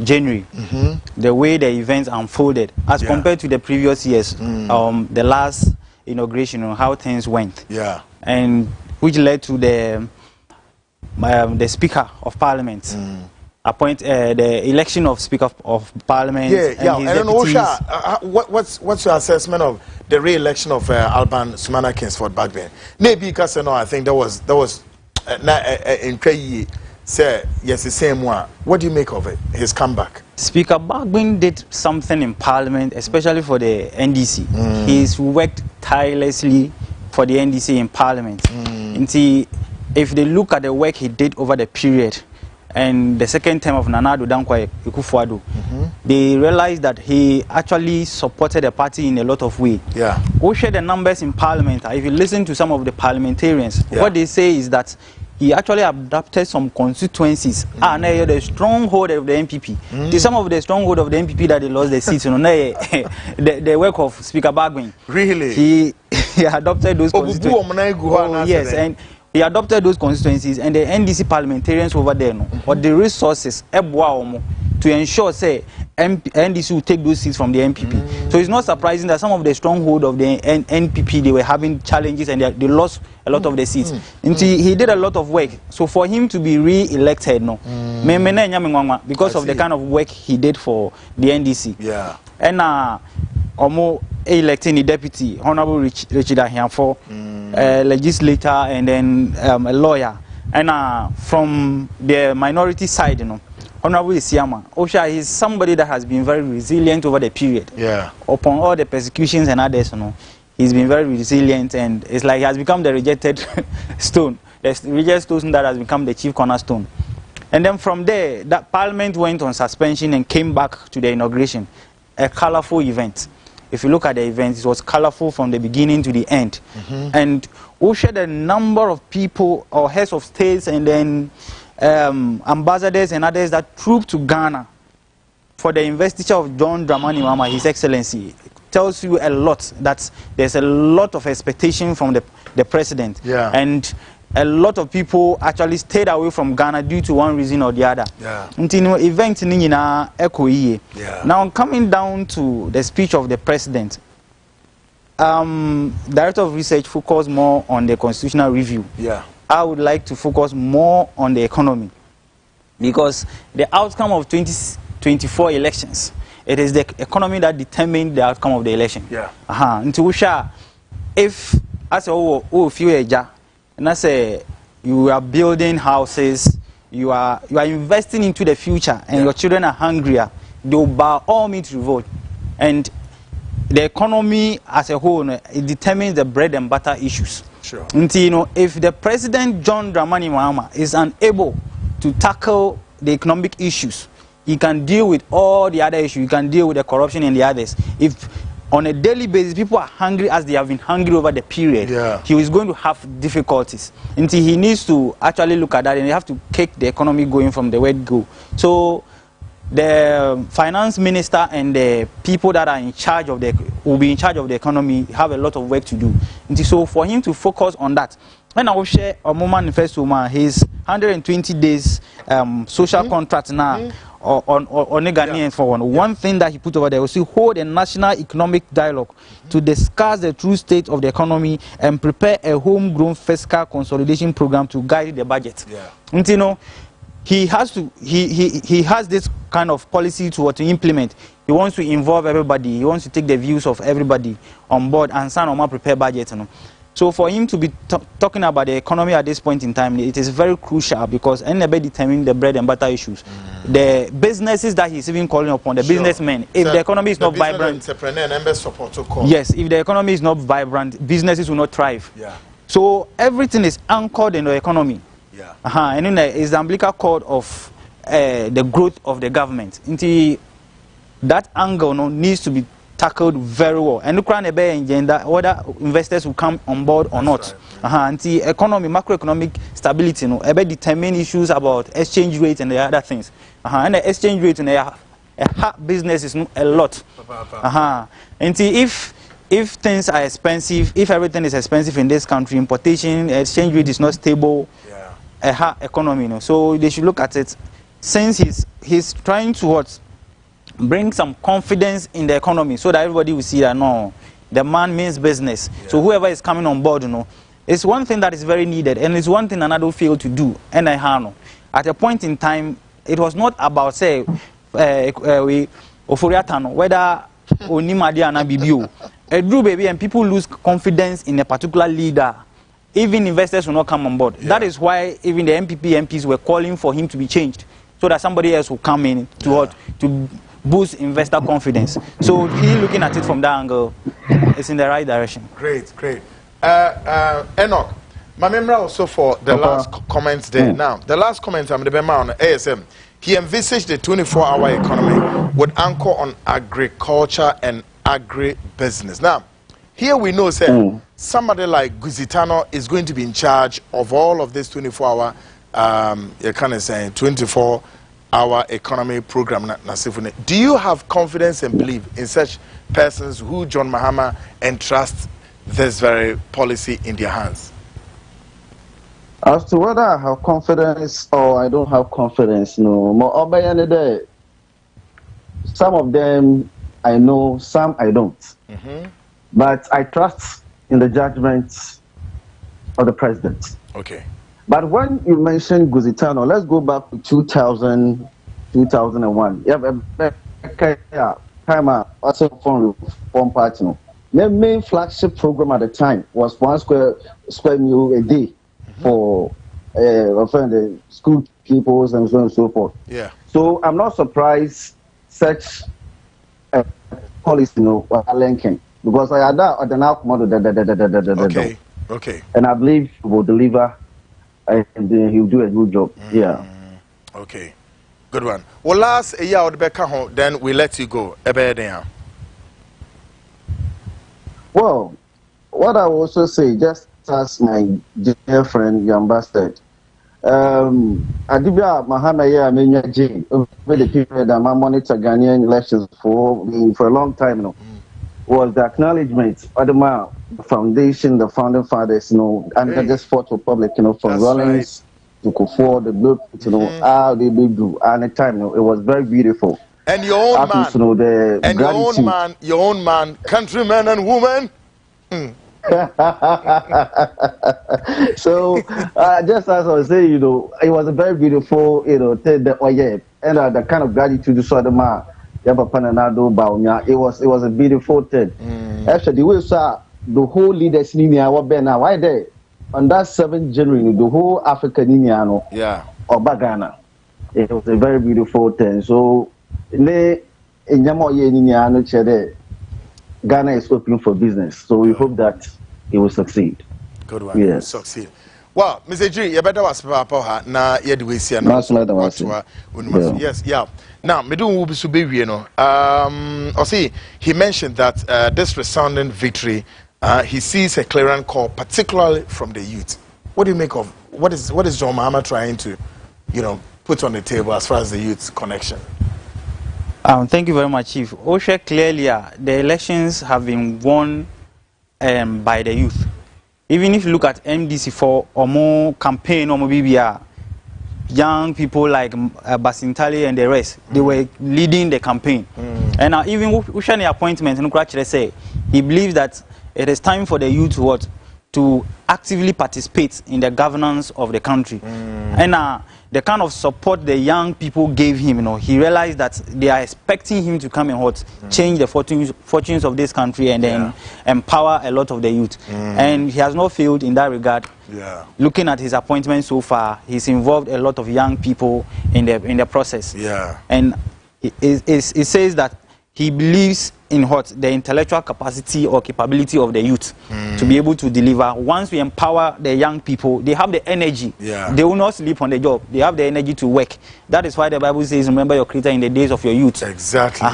January, the way the events unfolded, as compared to the previous years, the last inauguration, how things went. Yeah. And which led to the Speaker of Parliament. The election of Speaker of Parliament. Yeah. And then what's your assessment of the re-election of Alban Sumana Kingsford back then? Maybe because I think that was in Kray say yes the same one. What do you make of it? His comeback. Speaker Bagbin did something in Parliament, especially for the NDC. He's worked tirelessly for the NDC in Parliament. And see, if they look at the work he did over the period, and the second term of Nana Addo Dankwa Akufo-Addo, they realized that he actually supported the party in a lot of ways. Yeah. We share the numbers in Parliament. If you listen to some of the parliamentarians, what they say is that he actually adopted some constituencies. The stronghold of the NPP. Some of the stronghold of the NPP that they lost the seats. The work of Speaker Bagwin. Really? He adopted those constituencies. Yes, and he adopted those constituencies, and the NDC parliamentarians over there, or the resources, to ensure, say, NDC will take those seats from the NPP. So it's not surprising that some of the stronghold of the NPP, they were having challenges and they lost a lot of the seats. And he did a lot of work. So for him to be re-elected, because of the kind of work he did for the NDC. Yeah. And electing the deputy, Honorable Richard Ahianfo, legislator, and then a lawyer. And from the minority side, Honorable Isiama, Osha is somebody that has been very resilient over the period. Yeah. Upon all the persecutions and others, he's been very resilient, and it's like he has become the rejected stone, the rejected stone that has become the chief cornerstone. And then from there, that Parliament went on suspension and came back to the inauguration. A colorful event. If you look at the event, it was colorful from the beginning to the end. And we shared a number of people or heads of states and then ambassadors and others that trooped to Ghana for the investiture of John Dramani Mahama, His Excellency. It tells you a lot that there's a lot of expectation from the president. Yeah. And a lot of people actually stayed away from Ghana due to one reason or the other. Yeah. Event Yeah. Now coming down to the speech of the president, Director of Research focused more on the constitutional review. Yeah. I would like to focus more on the economy, because the outcome of 2024 elections, it is the economy that determined the outcome of the election. Yeah. If as a and I say you are building houses, you are investing into the future, and your children are hungrier, they will by all means revolt. And the economy as a whole, it determines the bread and butter issues. Sure. And if the President John Dramani Mahama is unable to tackle the economic issues, he can deal with all the other issues. He can deal with the corruption and the others. If on a daily basis people are hungry as they have been hungry over the period, he is going to have difficulties. And he needs to actually look at that, and you have to kick the economy going from the word go. So the finance minister and the people that are in charge of will be in charge of the economy have a lot of work to do. And so for him to focus on that, and I will share a manifesto, his 120 days social contract now on Ghanaian for one. One thing that he put over there was to hold a national economic dialogue to discuss the true state of the economy and prepare a homegrown fiscal consolidation program to guide the budget. Yeah. And he has this kind of policy to implement. He wants to involve everybody. He wants to take the views of everybody on board and sign on prepare budget. You know. So for him to be talking about the economy at this point in time, it is very crucial because anybody determining the bread and butter issues. The businesses that he's even calling upon, the businessmen, if the economy is not vibrant, yes, if the economy is not vibrant, businesses will not thrive. Yeah. So everything is anchored in the economy. Yeah. And then there is the umbilical cord of the growth of the government. Into that angle needs to be tackled very well. And look around the whether investors will come on board or not. Right. And the economy, macroeconomic stability, determine issues about exchange rate and the other things. And the exchange rate in a business is a lot. And if things are expensive, if everything is expensive in this country, importation, exchange rate is not stable, a economy. So they should look at it. Since he's trying to bring some confidence in the economy so that everybody will see that no, the man means business. Yeah. So whoever is coming on board, it's one thing that is very needed, and it's one thing another failed to do. And at a point in time, it was not about say we whether Onimadiana Bibio. A drew baby and people lose confidence in a particular leader. Even investors will not come on board. Yeah. That is why even the MPs were calling for him to be changed, so that somebody else will come in to boost investor confidence. So he looking at it from that angle, it's in the right direction. Great. Enoch, my memory also for the last comments there. Now, the last comment I'm the on ASM. He envisaged the 24-hour economy would anchor on agriculture and agribusiness. Now, here we know, somebody like Guzitano is going to be in charge of all of this 24-hour, 24-hour economy program. Do you have confidence and belief in such persons who John Mahama entrusts this very policy in their hands? As to whether I have confidence or I don't have confidence, no. Some of them I know, some I don't. But I trust in the judgments of the president. Okay. But when you mentioned Guzitano, let's go back to 2000, 2001. The main flagship program at the time was 1 square meal a day for the school pupils and so on and so forth. Yeah. So I'm not surprised such a policy, linking, because I had that the now model. Okay. And I believe he will deliver, and he'll do a good job. Yeah. Okay. Good one. Well, last year then we let you go. Well, what I will also say, just as my dear friend, the ambassador, Adibia Mahama Menya J, over the period that I monitor Ghanaian elections for a long time now, was the acknowledgement of the foundation, the founding fathers, and I just fought for public, from Rollins to Kufuor, the blueprint, how they do, and the time, it was very beautiful. And your own man, your own man, countrymen and women. So, just as I was saying, it was a very beautiful, and the kind of gratitude you saw the man, it was a beautiful thing. Actually, we saw the whole leaders in India were now. Why there? On that 7th January, the whole African Union, or Bagana. It was a very beautiful thing. So, Ghana is open for business, so we hope that it will succeed. Good one. Yes. Succeed. Well, Mr. G, you better was papa na ye do we see Yes, yeah. Now, me do will be so be he mentioned that this resounding victory, he sees a clearing call, particularly from the youth. What do you make of what is John Mahama trying to, put on the table as far as the youth connection? Thank you very much, Chief. Osha, clearly, the elections have been won by the youth. Even if you look at MDC4 or more campaign or more BBR, young people like Basintali and the rest, they were leading the campaign. And even Ushani appointment, he believes that it is time for the youth to actively participate in the governance of the country. And the kind of support the young people gave him, you know, he realized that they are expecting him to come and change the fortunes of this country and then empower a lot of the youth. And he has not failed in that regard. Looking at his appointment so far, he's involved a lot of young people in the process. And it says that he believes in the intellectual capacity or capability of the youth to be able to deliver. Once we empower the young people, they have the energy. They will not sleep on the job. They have the energy to work. That is why the Bible says, remember your Creator in the days of your youth. Exactly.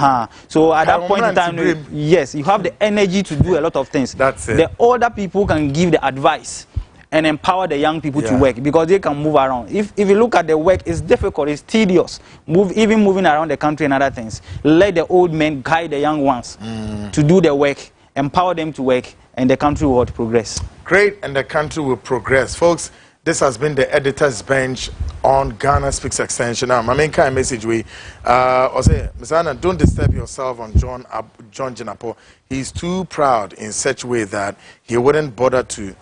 So at that point in time, yes, you have the energy to do a lot of things. That's it. The older people can give the advice and empower the young people to work, because they can move around. If you look at the work, it's difficult, it's tedious. Even moving around the country and other things. Let the old men guide the young ones to do the work, empower them to work, and the country will progress. Great, and the country will progress. Folks, this has been the editor's bench on Ghana Speaks Extension. Now, my main kind of message, Ms. Anna, don't disturb yourself on John Jinapo. He's too proud in such a way that he wouldn't bother to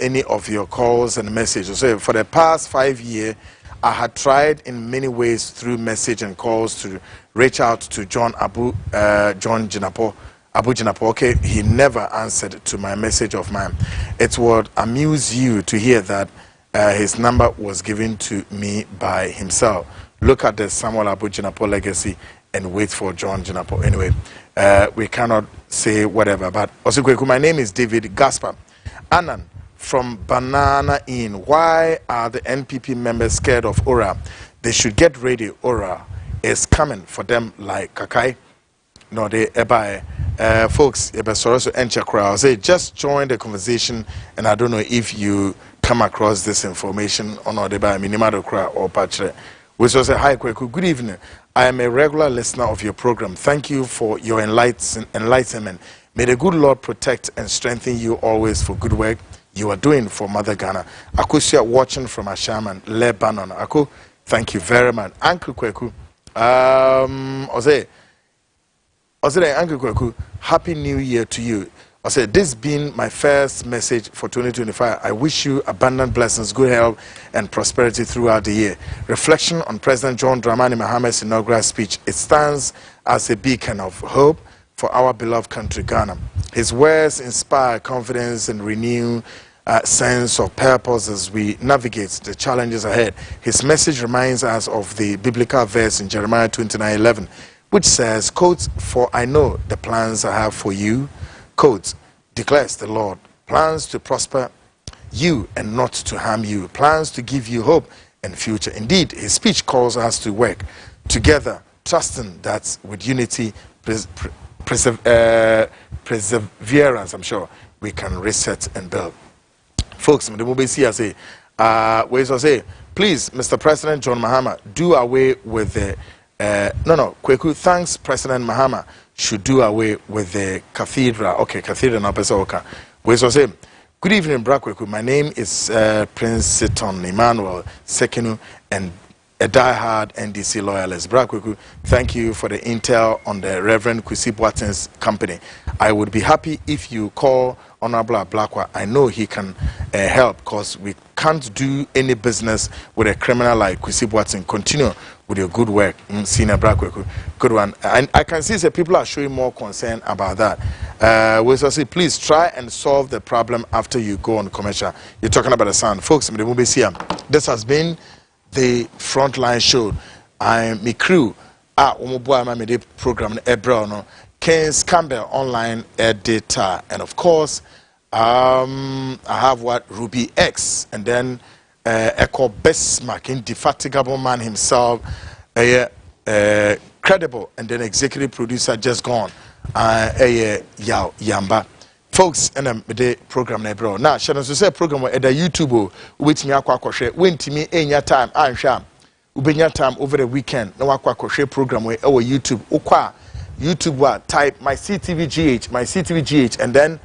any of your calls and messages. So for the past 5 years, I had tried in many ways through message and calls to reach out to John Jinapo. Okay, he never answered to my message of mine. It would amuse you to hear that his number was given to me by himself. Look at the Samuel Abu Jinapo legacy and wait for John Jinapo. Anyway, we cannot say whatever, but also my name is David Gaspar. Annan from Banana Inn. Why are the NPP members scared of Ora? They should get ready. Ora is coming for them like Kakai. No, they ebai. Folks, say just join the conversation, and I don't know if you come across this information or not. They buy minimado or patre. We say hi, Kweku. Good evening. I am a regular listener of your program. Thank you for your enlightenment. May the good Lord protect and strengthen you always for good work you are doing for Mother Ghana. Akusia watching from Ashaman, Lebanon. Aku, thank you very much. Uncle Kweku, Uncle Kweku, Happy New Year to you. This being my first message for 2025, I wish you abundant blessings, good health, and prosperity throughout the year. Reflection on President John Dramani Mahama's inaugural speech. It stands as a beacon of hope for our beloved country, Ghana. His words inspire confidence and renew sense of purpose as we navigate the challenges ahead. His message reminds us of the biblical verse in Jeremiah 29:11, which says, quote, "For I know the plans I have for you," quote, declares the Lord, plans to prosper you and not to harm you, plans to give you hope and future. Indeed, his speech calls us to work together, trusting that with unity, perseverance, I'm sure, we can reset and build. Folks, please, Mr. President John Mahama, do away with the Kweku thanks President Mahama should do away with the cathedral. Okay, cathedral na pesa oka. Good evening, Brakweku. My name is Prince Emmanuel Sekinu, and a die-hard NDC loyalist. Brakweku, thank you for the intel on the Reverend Kwesi Boateng's company. I would be happy if you call Honorable Blakwa. I know he can help, because we can't do any business with a criminal like Kwesi Boateng. Continue with your good work, Senior Brakweku. Good one. And I can see that people are showing more concern about that. We say, please try and solve the problem after you go on commercial. You're talking about the sound. Folks, this has been the Frontline show. I'm my crew. My program Keynes Campbell online editor, and of course I have Ruby X, and then Echo Besmark, indefatigable man himself, credible, and then executive producer just gone, Yamba. Folks, and the program bro. Now, shall I say program at the YouTube which me akwa when to me any time I'm sure ubenya time over the weekend no akwa program where our YouTube ukwa YouTube type my CTVGH, and then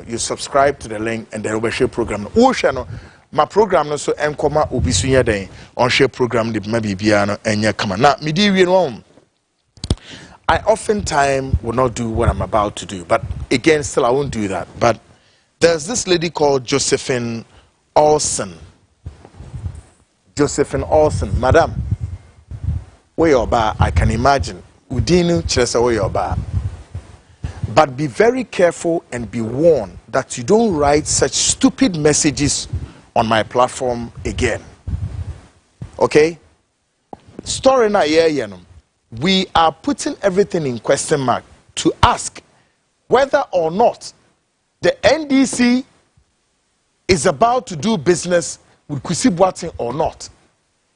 you subscribe to the link, and then over share program no my program no so enkoma obi sunya den on share program de ma bibia no enya kama na me di wie no. I oftentimes will not do what I'm about to do, but again, still I won't do that. But there's this lady called Josephine Olsen. Josephine Olsen, Madam, where you're bar, I can imagine. Udinu Chesa where you're bar. But be very careful and be warned that you don't write such stupid messages on my platform again. Okay? Story na yenum. We are putting everything in question mark to ask whether or not the NDC is about to do business with Kwesi Boateng or not.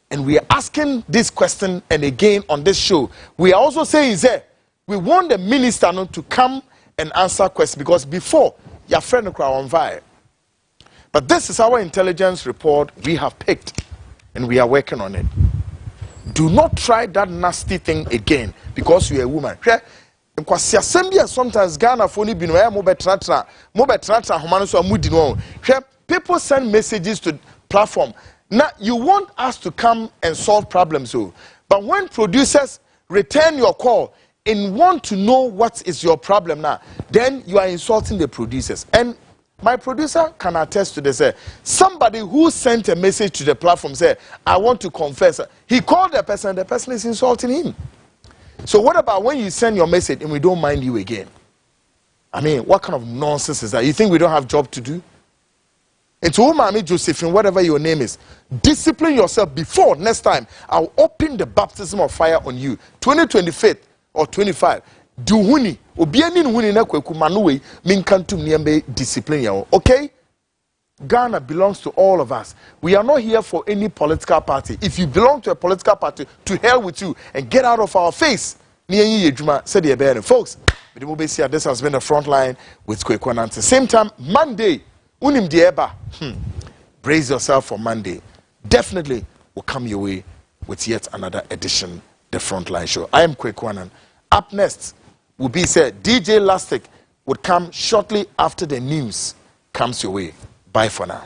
And we are asking this question and again on this show. We are also saying that we want the minister to come and answer questions because before your friend on fire. But this is our intelligence report we have picked and we are working on it. Do not try that nasty thing again because you're a woman. Because sometimes Ghana phone be no people send messages to platform. Now you want us to come and solve problems, but when producers return your call and want to know what is your problem now, then you are insulting the producers. And my producer can attest to this. Somebody who sent a message to the platform said, I want to confess. He called the person is insulting him. So what about when you send your message and we don't mind you again? I mean, what kind of nonsense is that? You think we don't have job to do? And to Mami Josephine, whatever your name is, discipline yourself before next time I'll open the baptism of fire on you. 2025 or 25. Do huni obiani huni na kweku manuwe minkantum niambe discipline yao. Okay? Ghana belongs to all of us. We are not here for any political party. If you belong to a political party, to hell with you and get out of our face. Folks, this has been the Frontline with Kyerematen. Same time, Monday, unim dieba. Brace yourself for Monday. Definitely will come your way with yet another edition, the Frontline show. I am Kyerematen. Up next will be said DJ Lastic would come shortly after the news comes your way. Bye for now.